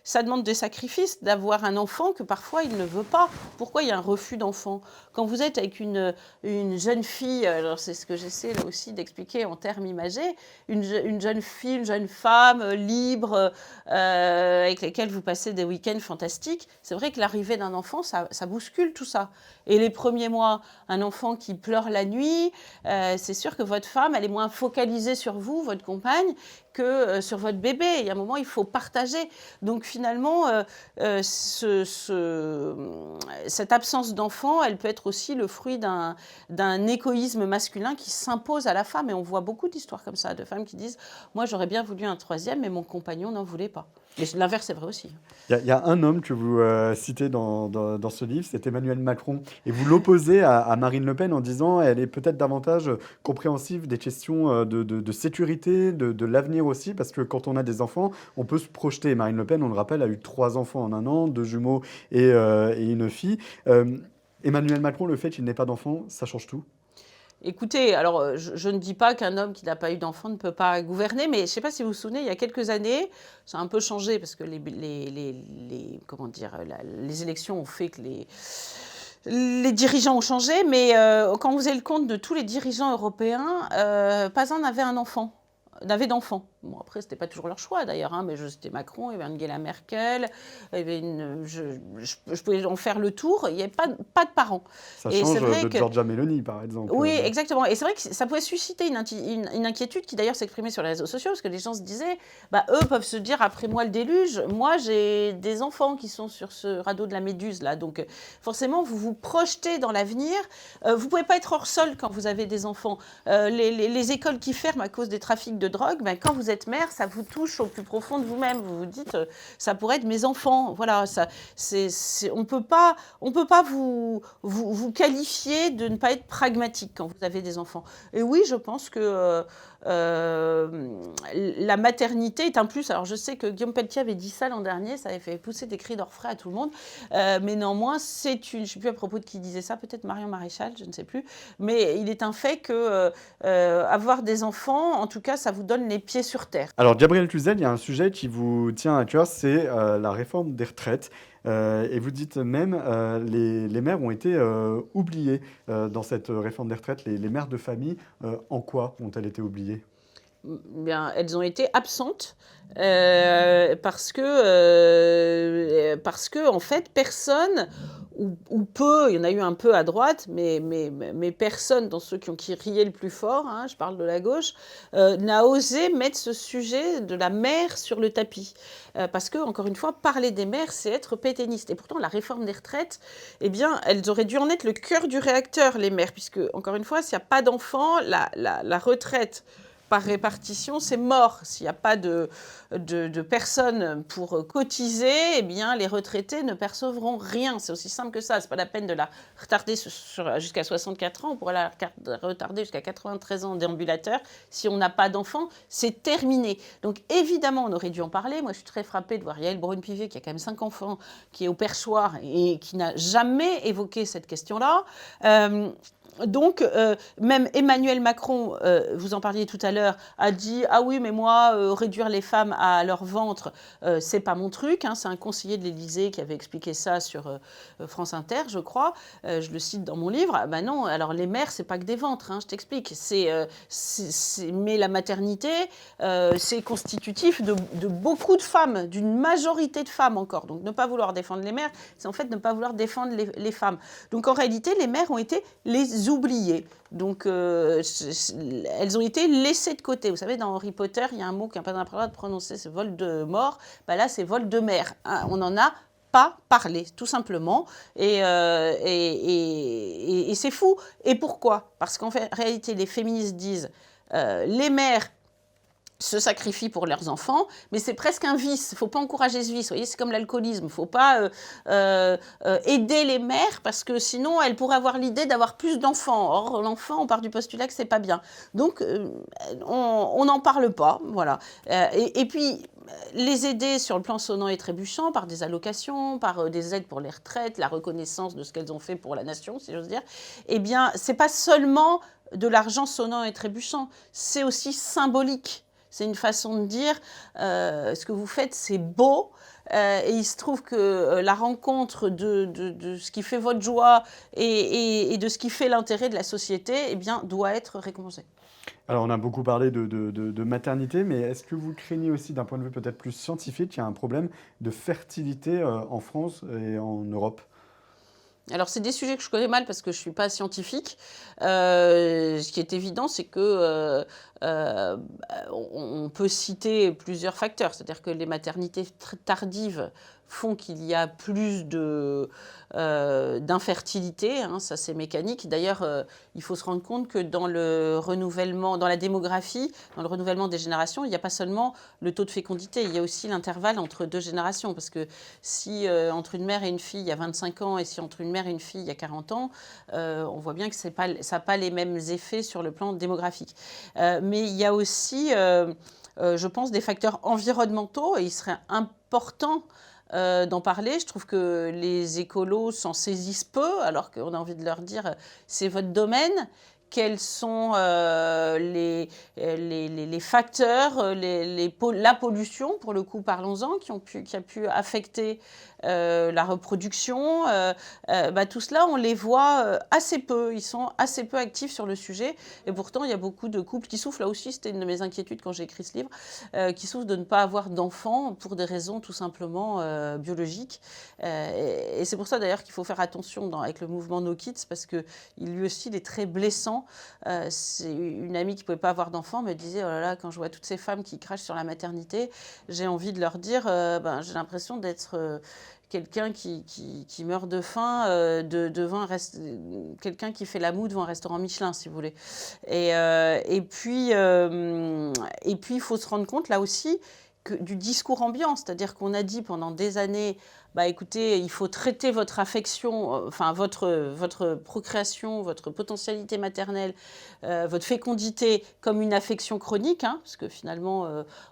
ça demande des sacrifices d'avoir un enfant que parfois il ne veut pas. Pourquoi il y a un refus d'enfant? Quand vous êtes avec une jeune fille, alors c'est ce que j'essaie là aussi d'expliquer en termes imagés, une jeune fille, une jeune femme libre, avec lesquelles vous passez des week-ends fantastiques, c'est vrai que l'arrivée d'un enfant, ça bouscule tout ça. Et les premiers mois, un enfant qui pleure la nuit, c'est sûr que votre femme, elle est moins focalisée sur vous, votre compagne, que sur votre bébé. Il y a un moment, il faut partager. Donc finalement, cette absence d'enfant, elle peut être aussi le fruit d'un égoïsme masculin qui s'impose à la femme. Et on voit beaucoup d'histoires comme ça, de femmes qui disent « Moi, j'aurais bien voulu un troisième, mais mon compagnon n'en voulait pas. » Mais l'inverse est vrai aussi. Il y a un homme que vous citez dans ce livre, c'est Emmanuel Macron. Et vous l'opposez à Marine Le Pen en disant elle est peut-être davantage compréhensive des questions de sécurité, de l'avenir aussi, parce que quand on a des enfants, on peut se projeter. Marine Le Pen, on le rappelle, a eu 3 enfants en un an, 2 jumeaux et une fille. Emmanuel Macron, le fait qu'il n'ait pas d'enfants, ça change tout? Écoutez, alors je ne dis pas qu'un homme qui n'a pas eu d'enfant ne peut pas gouverner, mais je ne sais pas si vous vous souvenez, il y a quelques années, ça a un peu changé parce que comment dire, les élections ont fait que les dirigeants ont changé, mais quand vous avez le compte de tous les dirigeants européens, pas un n'avait d'enfant. Bon, après, ce n'était pas toujours leur choix, d'ailleurs, hein, mais c'était Macron, il y avait Angela Merkel, il y avait je pouvais en faire le tour, il n'y avait pas de parents. Ça Et change c'est vrai de que, Giorgia Meloni, par exemple. oui, exactement. Et c'est vrai que ça pouvait susciter une inquiétude qui, d'ailleurs, s'exprimait sur les réseaux sociaux, parce que les gens se disaient, bah, eux peuvent se dire, après moi, le déluge, moi, j'ai des enfants qui sont sur ce radeau de la Méduse, là. Donc, forcément, vous vous projetez dans l'avenir. Vous ne pouvez pas être hors sol quand vous avez des enfants. Les écoles qui ferment à cause des trafics de drogue, ben, quand vous êtes mère, ça vous touche au plus profond de vous-même. Vous vous dites, ça pourrait être mes enfants. Voilà, on peut pas vous qualifier de ne pas être pragmatique quand vous avez des enfants. Et oui, je pense que la maternité est un plus. Alors, je sais que Guillaume Pelletier avait dit ça l'an dernier, ça avait fait pousser des cris d'orfraie à tout le monde. Mais néanmoins, je ne sais plus à propos de qui disait ça, peut-être Marion Maréchal, je ne sais plus. Mais il est un fait que avoir des enfants, en tout cas, ça vous donne les pieds sur terre. Alors, Gabriel Cluzel, il y a un sujet qui vous tient à cœur, c'est la réforme des retraites. Et vous dites même les mères ont été oubliées dans cette réforme des retraites. Les mères de famille, en quoi ont-elles été oubliées? Bien, elles ont été absentes parce que en fait, personne ou peu, il y en a eu un peu à droite, mais personne dans ceux qui riaient le plus fort, hein, je parle de la gauche, n'a osé mettre ce sujet de la mère sur le tapis. Parce que, encore une fois, parler des mères, c'est être pétainiste. Et pourtant, la réforme des retraites, eh bien, elles auraient dû en être le cœur du réacteur, les mères, puisque, encore une fois, s'il n'y a pas d'enfants, la retraite par répartition, c'est mort. S'il n'y a pas de personnes pour cotiser, eh bien, les retraités ne percevront rien. C'est aussi simple que ça. Ce n'est pas la peine de la retarder jusqu'à 64 ans. On pourrait la retarder jusqu'à 93 ans en déambulateur. Si on n'a pas d'enfants, c'est terminé. Donc, évidemment, on aurait dû en parler. Moi, je suis très frappée de voir Yael Braun-Pivet, qui a quand même 5 enfants, qui est au perchoir et qui n'a jamais évoqué cette question-là. Donc, même Emmanuel Macron, vous en parliez tout à l'heure, a dit: «Ah oui, mais moi, réduire les femmes à leur ventre, c'est pas mon truc», hein. C'est un conseiller de l'Élysée qui avait expliqué ça sur France Inter, je crois. Je le cite dans mon livre. Ah bah non, alors les mères, c'est pas que des ventres, hein, je t'explique. Mais la maternité, c'est constitutif de beaucoup de femmes, d'une majorité de femmes encore. Donc, ne pas vouloir défendre les mères, c'est en fait ne pas vouloir défendre les femmes. Donc, en réalité, les mères ont été les oubliées. Donc, elles ont été laissées de côté. Vous savez, dans Harry Potter, il y a un mot qu'on n'a pas le droit de prononcer, c'est Voldemort. Bah là, c'est Voldemort. Hein, on n'en a pas parlé, tout simplement. Et c'est fou. Et pourquoi? Parce qu'en réalité, les féministes disent les mères se sacrifient pour leurs enfants, mais c'est presque un vice. Il ne faut pas encourager ce vice. Vous voyez, c'est comme l'alcoolisme. Il ne faut pas aider les mères parce que sinon, elles pourraient avoir l'idée d'avoir plus d'enfants. Or, l'enfant, on part du postulat que ce n'est pas bien. Donc, on n'en parle pas. Voilà. Et puis, les aider sur le plan sonnant et trébuchant par des allocations, par des aides pour les retraites, la reconnaissance de ce qu'elles ont fait pour la nation, si j'ose dire, eh bien, ce n'est pas seulement de l'argent sonnant et trébuchant, c'est aussi symbolique. C'est une façon de dire ce que vous faites, c'est beau. Et il se trouve que la rencontre de ce qui fait votre joie et de ce qui fait l'intérêt de la société, eh bien, doit être récompensée. Alors, on a beaucoup parlé de maternité, mais est-ce que vous craignez aussi, d'un point de vue peut-être plus scientifique, qu'il y a un problème de fertilité en France et en Europe? Alors, c'est des sujets que je connais mal parce que je ne suis pas scientifique. Ce qui est évident, c'est que on peut citer plusieurs facteurs. C'est-à-dire que les maternités tardives font qu'il y a plus d'infertilité, hein, ça c'est mécanique. D'ailleurs, il faut se rendre compte que dans le renouvellement, dans la démographie, dans le renouvellement des générations, il n'y a pas seulement le taux de fécondité, il y a aussi l'intervalle entre deux générations. Parce que si entre une mère et une fille, il y a 25 ans, et si entre une mère et une fille, il y a 40 ans, on voit bien que ça n'a pas les mêmes effets sur le plan démographique. Mais il y a aussi, je pense, des facteurs environnementaux, et il serait important d'en parler. Je trouve que les écolos s'en saisissent peu, alors qu'on a envie de leur dire c'est votre domaine. Quels sont les facteurs, la pollution, pour le coup, parlons-en, qui a pu affecter la reproduction. Tout cela, on les voit assez peu. Ils sont assez peu actifs sur le sujet. Et pourtant, il y a beaucoup de couples qui souffrent. Là aussi, c'était une de mes inquiétudes quand j'ai écrit ce livre, qui souffrent de ne pas avoir d'enfants pour des raisons tout simplement biologiques. Et c'est pour ça, d'ailleurs, qu'il faut faire attention avec le mouvement No Kids, parce que lui aussi, il est très blessant. C'est une amie qui ne pouvait pas avoir d'enfant me disait: oh là là, quand je vois toutes ces femmes qui crachent sur la maternité, j'ai envie de leur dire j'ai l'impression d'être quelqu'un qui meurt de faim devant quelqu'un qui fait la moue devant un restaurant Michelin, si vous voulez. Et puis, il faut se rendre compte là aussi du discours ambiant, c'est-à-dire qu'on a dit pendant des années: écoutez, il faut traiter votre affection, enfin votre procréation, votre potentialité maternelle, votre fécondité comme une affection chronique, hein, parce que finalement,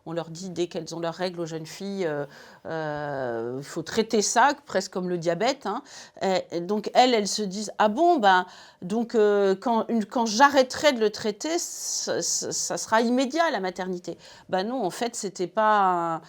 on leur dit dès qu'elles ont leurs règles aux jeunes filles, il faut traiter ça presque comme le diabète. Hein. Donc elles se disent: ah bon, donc quand j'arrêterai de le traiter, ça sera immédiat la maternité. Non, en fait, c'était pas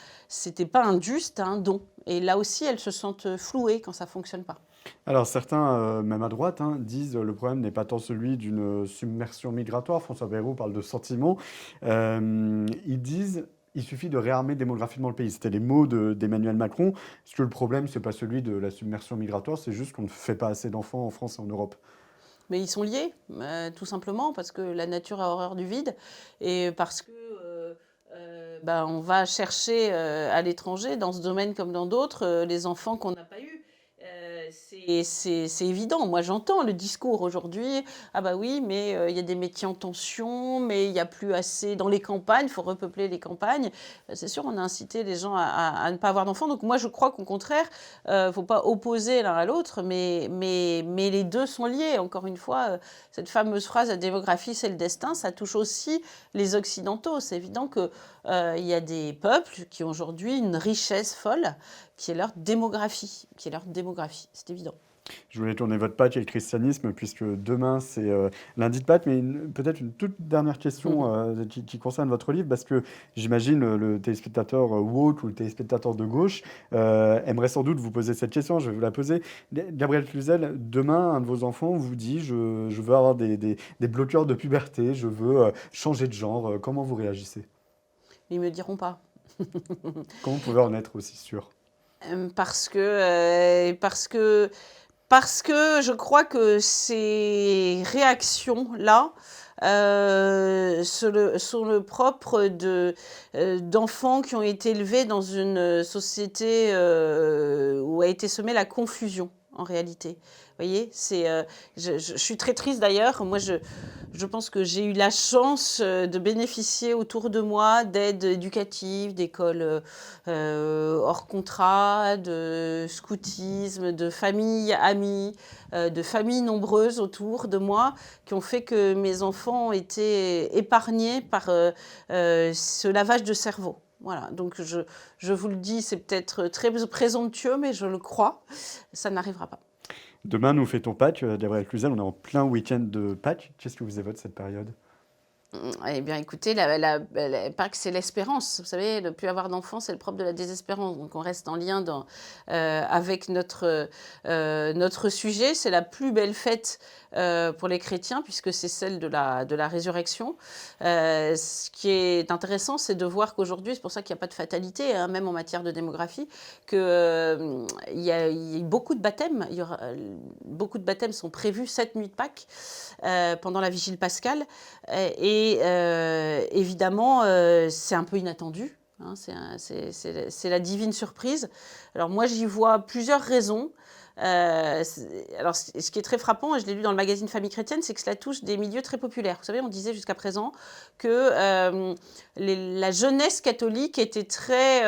un juste, un don. Et là aussi, elles se sentent flouées quand ça ne fonctionne pas. Alors certains, même à droite, hein, disent le problème n'est pas tant celui d'une submersion migratoire. François Bayrou parle de sentiments. Ils disent il suffit de réarmer démographiquement le pays. C'était les mots d'Emmanuel Macron. Est-ce que le problème, ce n'est pas celui de la submersion migratoire, c'est juste qu'on ne fait pas assez d'enfants en France et en Europe? Mais ils sont liés, tout simplement, parce que la nature a horreur du vide et parce que on va chercher à l'étranger, dans ce domaine comme dans d'autres, les enfants qu'on n'a pas eus. C'est évident. Moi, j'entends le discours aujourd'hui. Ah oui, mais il y a des métiers en tension, mais il n'y a plus assez dans les campagnes, il faut repeupler les campagnes. C'est sûr, on a incité les gens à ne pas avoir d'enfants. Donc moi, je crois qu'au contraire, il ne faut pas opposer l'un à l'autre, mais les deux sont liés. Encore une fois, cette fameuse phrase « la démographie, c'est le destin », ça touche aussi les Occidentaux. C'est évident qu'il y a des peuples qui ont aujourd'hui une richesse folle, qui est leur démographie. C'est évident. Je voulais tourner votre page et le christianisme, puisque demain, c'est lundi de Pâques, mais peut-être une toute dernière question qui concerne votre livre, parce que j'imagine le téléspectateur woke ou le téléspectateur de gauche aimerait sans doute vous poser cette question, je vais vous la poser. Gabriel Cluzel, demain, un de vos enfants vous dit, je veux avoir des bloqueurs de puberté, je veux changer de genre. Comment vous réagissez? Ils me diront pas. Comment vous pouvez en être aussi sûr? Parce que, parce que je crois que ces réactions-là sont le propre d'enfants qui ont été élevés dans une société où a été semée la confusion, en réalité. Vous voyez, je suis très triste d'ailleurs. Moi, je pense que j'ai eu la chance de bénéficier autour de moi d'aides éducatives, d'écoles hors contrat, de scoutisme, de familles amies, de familles nombreuses autour de moi qui ont fait que mes enfants ont été épargnés par ce lavage de cerveau. Voilà, donc je vous le dis, c'est peut-être très présomptueux, mais je le crois, ça n'arrivera pas. Demain, nous fêtons Pâques, Gabriel Cluzel, on est en plein week-end de Pâques. Qu'est-ce que vous évoque cette période? Eh bien, écoutez, Pâques, c'est l'espérance. Vous savez, ne plus avoir d'enfants, c'est le propre de la désespérance. Donc, on reste en lien avec notre sujet. C'est la plus belle fête pour les chrétiens, puisque c'est celle de la résurrection. Ce qui est intéressant, c'est de voir qu'aujourd'hui, c'est pour ça qu'il n'y a pas de fatalité, hein, même en matière de démographie, qu'il y a beaucoup de baptêmes. Beaucoup de baptêmes sont prévus cette nuit de Pâques, pendant la vigile pascale. Et évidemment, c'est un peu inattendu. Hein, c'est la divine surprise. Alors moi, j'y vois plusieurs raisons. Alors, ce qui est très frappant, et je l'ai lu dans le magazine Famille chrétienne, c'est que cela touche des milieux très populaires. Vous savez, on disait jusqu'à présent que la jeunesse catholique était très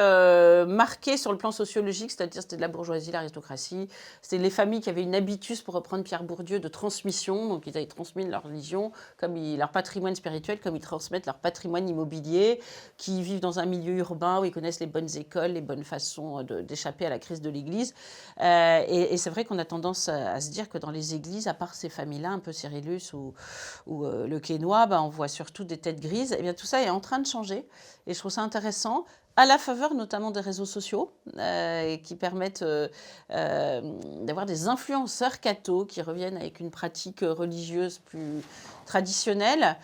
marquée sur le plan sociologique, c'est-à-dire c'était de la bourgeoisie, l'aristocratie, c'était les familles qui avaient une habitus, pour reprendre Pierre Bourdieu, de transmission, donc ils avaient transmis leur religion, leur patrimoine spirituel, comme ils transmettent leur patrimoine immobilier, qui vivent dans un milieu urbain où ils connaissent les bonnes écoles, les bonnes façons d'échapper à la crise de l'Église. Et c'est vrai qu'on a tendance à se dire que dans les églises, à part ces familles-là, un peu Cyrillus ou le Quesnoy, on voit surtout des têtes grises. Eh bien, tout ça est en train de changer. Et je trouve ça intéressant, à la faveur notamment des réseaux sociaux, qui permettent d'avoir des influenceurs cathos qui reviennent avec une pratique religieuse plus traditionnelle.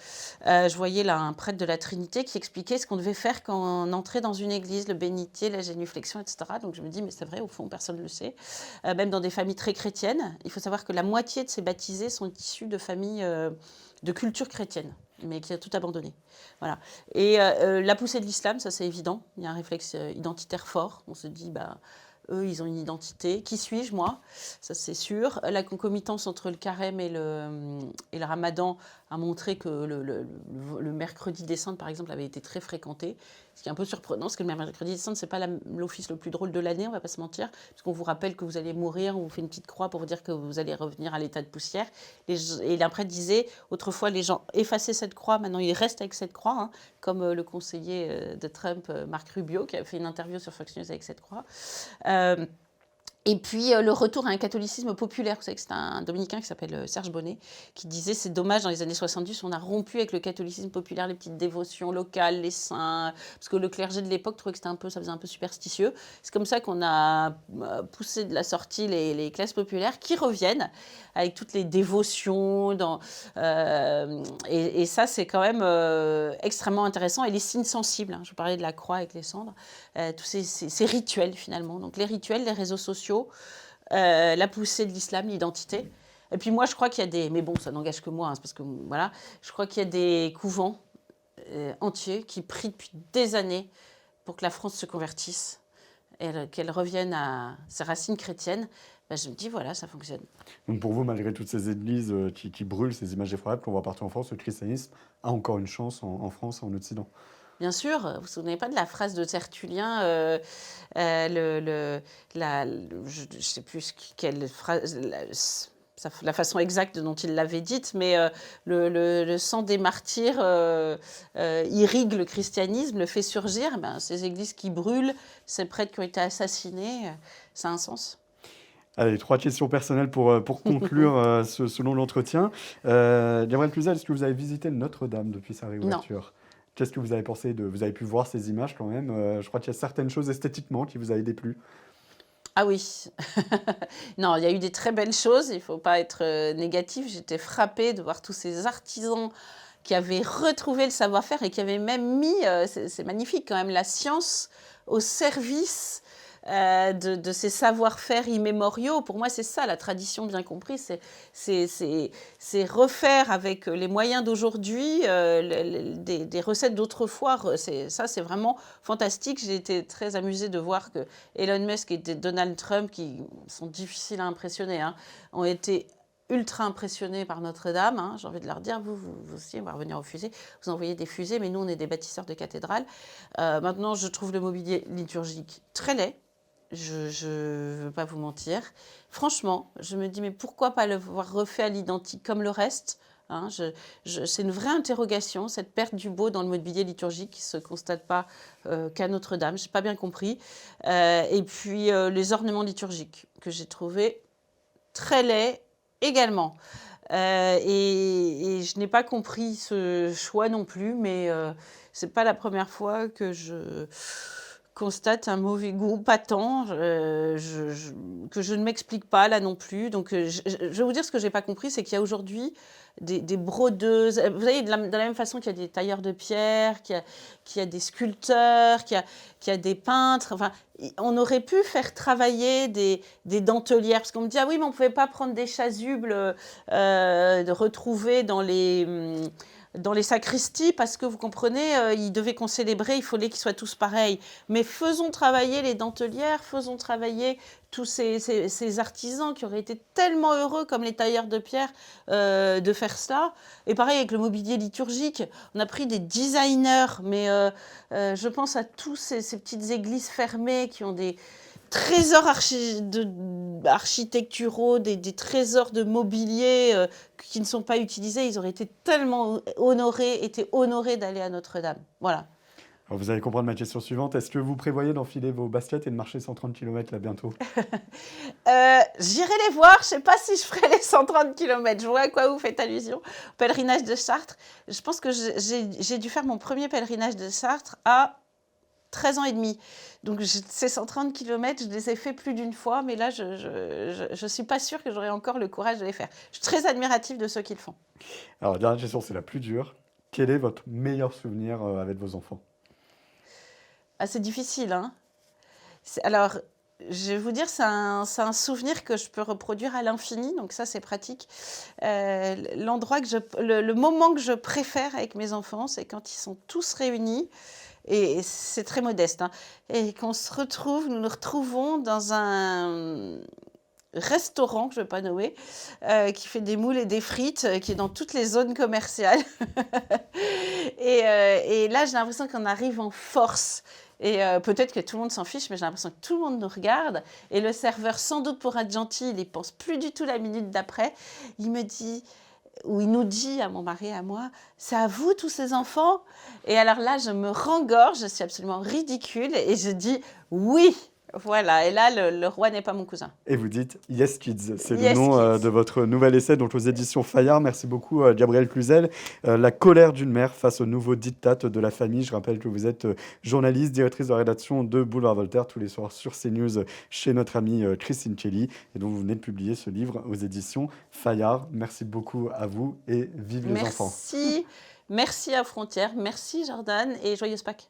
Je voyais là un prêtre de la Trinité qui expliquait ce qu'on devait faire quand on entrait dans une église, le bénitier, la génuflexion, etc. Donc je me dis, mais c'est vrai, au fond, personne ne le sait. Même dans des familles très chrétiennes, il faut savoir que la moitié de ces baptisés sont issus de familles de culture chrétienne, mais qui a tout abandonné. Voilà. Et la poussée de l'islam, ça c'est évident. Il y a un réflexe identitaire fort. On se dit, eux, ils ont une identité. Qui suis-je, moi? Ça, c'est sûr. La concomitance entre le carême et le ramadan a montré que le mercredi des Cendres, par exemple, avait été très fréquenté. Ce qui est un peu surprenant, parce que le mercredi des Cendres, ce n'est pas l'office le plus drôle de l'année, on ne va pas se mentir, parce qu'on vous rappelle que vous allez mourir, on vous fait une petite croix pour vous dire que vous allez revenir à l'état de poussière. Et la prêtre disait, autrefois, les gens effaçaient cette croix, maintenant ils restent avec cette croix, hein, comme le conseiller de Trump, Marc Rubio, qui a fait une interview sur Fox News avec cette croix. Et puis le retour à un catholicisme populaire. Vous savez que c'est un dominicain qui s'appelle Serge Bonnet, qui disait c'est dommage, dans les années 70, on a rompu avec le catholicisme populaire, les petites dévotions locales, les saints, parce que le clergé de l'époque trouvait que ça faisait un peu superstitieux. C'est comme ça qu'on a poussé de la sortie les classes populaires qui reviennent avec toutes les dévotions. Et ça, c'est quand même extrêmement intéressant. Et les signes sensibles, hein, je parlais de la croix avec les cendres, tous ces rituels finalement. Donc les rituels, les réseaux sociaux, la poussée de l'islam, l'identité. Et puis moi, je crois qu'il y a des... Mais bon, ça n'engage que moi, hein, c'est parce que, voilà, je crois qu'il y a des couvents entiers qui prient depuis des années pour que la France se convertisse et qu'elle revienne à ses racines chrétiennes. Je me dis, voilà, ça fonctionne. Donc pour vous, malgré toutes ces églises qui brûlent, ces images effroyables qu'on voit partout en France, le christianisme a encore une chance en France, en Occident? Bien sûr, vous vous souvenez pas de la phrase de Tertullien, je ne sais plus quelle phrase, la façon exacte dont il l'avait dite, mais le sang des martyrs irrigue le christianisme, le fait surgir. Ces églises qui brûlent, ces prêtres qui ont été assassinés, ça a un sens. Allez, 3 questions personnelles pour conclure ce long entretien. Gabriel Cluzel, est-ce que vous avez visité Notre-Dame depuis sa Non. réouverture? Qu'est-ce que vous avez pensé de... Vous avez pu voir ces images quand même. Je crois qu'il y a certaines choses esthétiquement qui vous avaient déplu. Ah oui. Non, il y a eu des très belles choses, il ne faut pas être négatif. J'étais frappée de voir tous ces artisans qui avaient retrouvé le savoir-faire et qui avaient même mis, c'est magnifique quand même, la science au service de ces savoir-faire immémoriaux. Pour moi, c'est ça, la tradition bien compris, c'est refaire avec les moyens d'aujourd'hui des recettes d'autrefois. Ça, c'est vraiment fantastique. J'ai été très amusée de voir que Elon Musk et Donald Trump, qui sont difficiles à impressionner, hein, ont été ultra impressionnés par Notre-Dame. Hein. J'ai envie de leur dire, vous aussi, on va revenir aux fusées. Vous envoyez des fusées, mais nous, on est des bâtisseurs de cathédrales. Maintenant, je trouve le mobilier liturgique très laid. Je ne veux pas vous mentir. Franchement, je me dis, mais pourquoi pas le voir refait à l'identique comme le reste, hein, c'est une vraie interrogation, cette perte du beau dans le mobilier liturgique qui ne se constate pas qu'à Notre-Dame. Je n'ai pas bien compris. Et puis, les ornements liturgiques que j'ai trouvés très laids également. Et je n'ai pas compris ce choix non plus, mais ce n'est pas la première fois que je constate un mauvais goût patent, que je ne m'explique pas là non plus. Donc, je vais vous dire ce que je n'ai pas compris, c'est qu'il y a aujourd'hui des brodeuses. Vous voyez, de la même façon qu'il y a des tailleurs de pierre, qu'il y a des sculpteurs, qu'il y a des peintres. Enfin, on aurait pu faire travailler des dentelières. Parce qu'on me dit, ah oui, mais on ne pouvait pas prendre des chasubles de retrouver dans les sacristies, parce que vous comprenez, ils devaient qu'on célébrait, il fallait qu'ils soient tous pareils. Mais faisons travailler les dentelières, faisons travailler tous ces artisans qui auraient été tellement heureux, comme les tailleurs de pierre, de faire cela. Et pareil avec le mobilier liturgique, on a pris des designers, mais je pense à tous ces petites églises fermées qui ont des trésors architecturaux, des trésors de mobilier qui ne sont pas utilisés. Ils auraient été tellement honorés d'aller à Notre-Dame. Voilà. Alors, vous allez comprendre ma question suivante. Est-ce que vous prévoyez d'enfiler vos baskets et de marcher 130 km là bientôt? J'irai les voir. Je ne sais pas si je ferai les 130 km. Je vois à quoi vous faites allusion. Pèlerinage de Chartres. Je pense que j'ai dû faire mon premier pèlerinage de Chartres à 13 ans et demi. Donc, ces 130 km, je les ai fait plus d'une fois, mais là, je ne suis pas sûre que j'aurai encore le courage de les faire. Je suis très admirative de ceux qui le font. Alors, la dernière question, c'est la plus dure. Quel est votre meilleur souvenir avec vos enfants? Ah, c'est difficile, hein. Alors, je vais vous dire, c'est un souvenir que je peux reproduire à l'infini, donc ça, c'est pratique. Le moment que je préfère avec mes enfants, c'est quand ils sont tous réunis, et c'est très modeste, hein, et qu'on se retrouve, nous nous retrouvons dans un restaurant, que je ne vais pas nommer, qui fait des moules et des frites, qui est dans toutes les zones commerciales. Et là, j'ai l'impression qu'on arrive en force. Et peut-être que tout le monde s'en fiche, mais j'ai l'impression que tout le monde nous regarde. Et le serveur, sans doute pour être gentil, il n'y pense plus du tout la minute d'après. Il me dit, ou il nous dit à mon mari et à moi, c'est à vous tous ces enfants? Et alors là, je me rengorge, je suis absolument ridicule et je dis oui. Voilà, et là, le roi n'est pas mon cousin. Et vous dites Yes Kids, c'est le Yes, nom kids. de votre nouvel essai, donc aux éditions Fayard. Merci beaucoup, Gabriel Cluzel. La colère d'une mère face au nouveau diktat de la famille. Je rappelle que vous êtes journaliste, directrice de rédaction de Boulevard Voltaire, tous les soirs sur CNews, chez notre amie Christine Kelly. Et donc, vous venez de publier ce livre aux éditions Fayard. Merci beaucoup à vous et vive les enfants. Merci à Frontières, merci Jordan et joyeuse Pâques.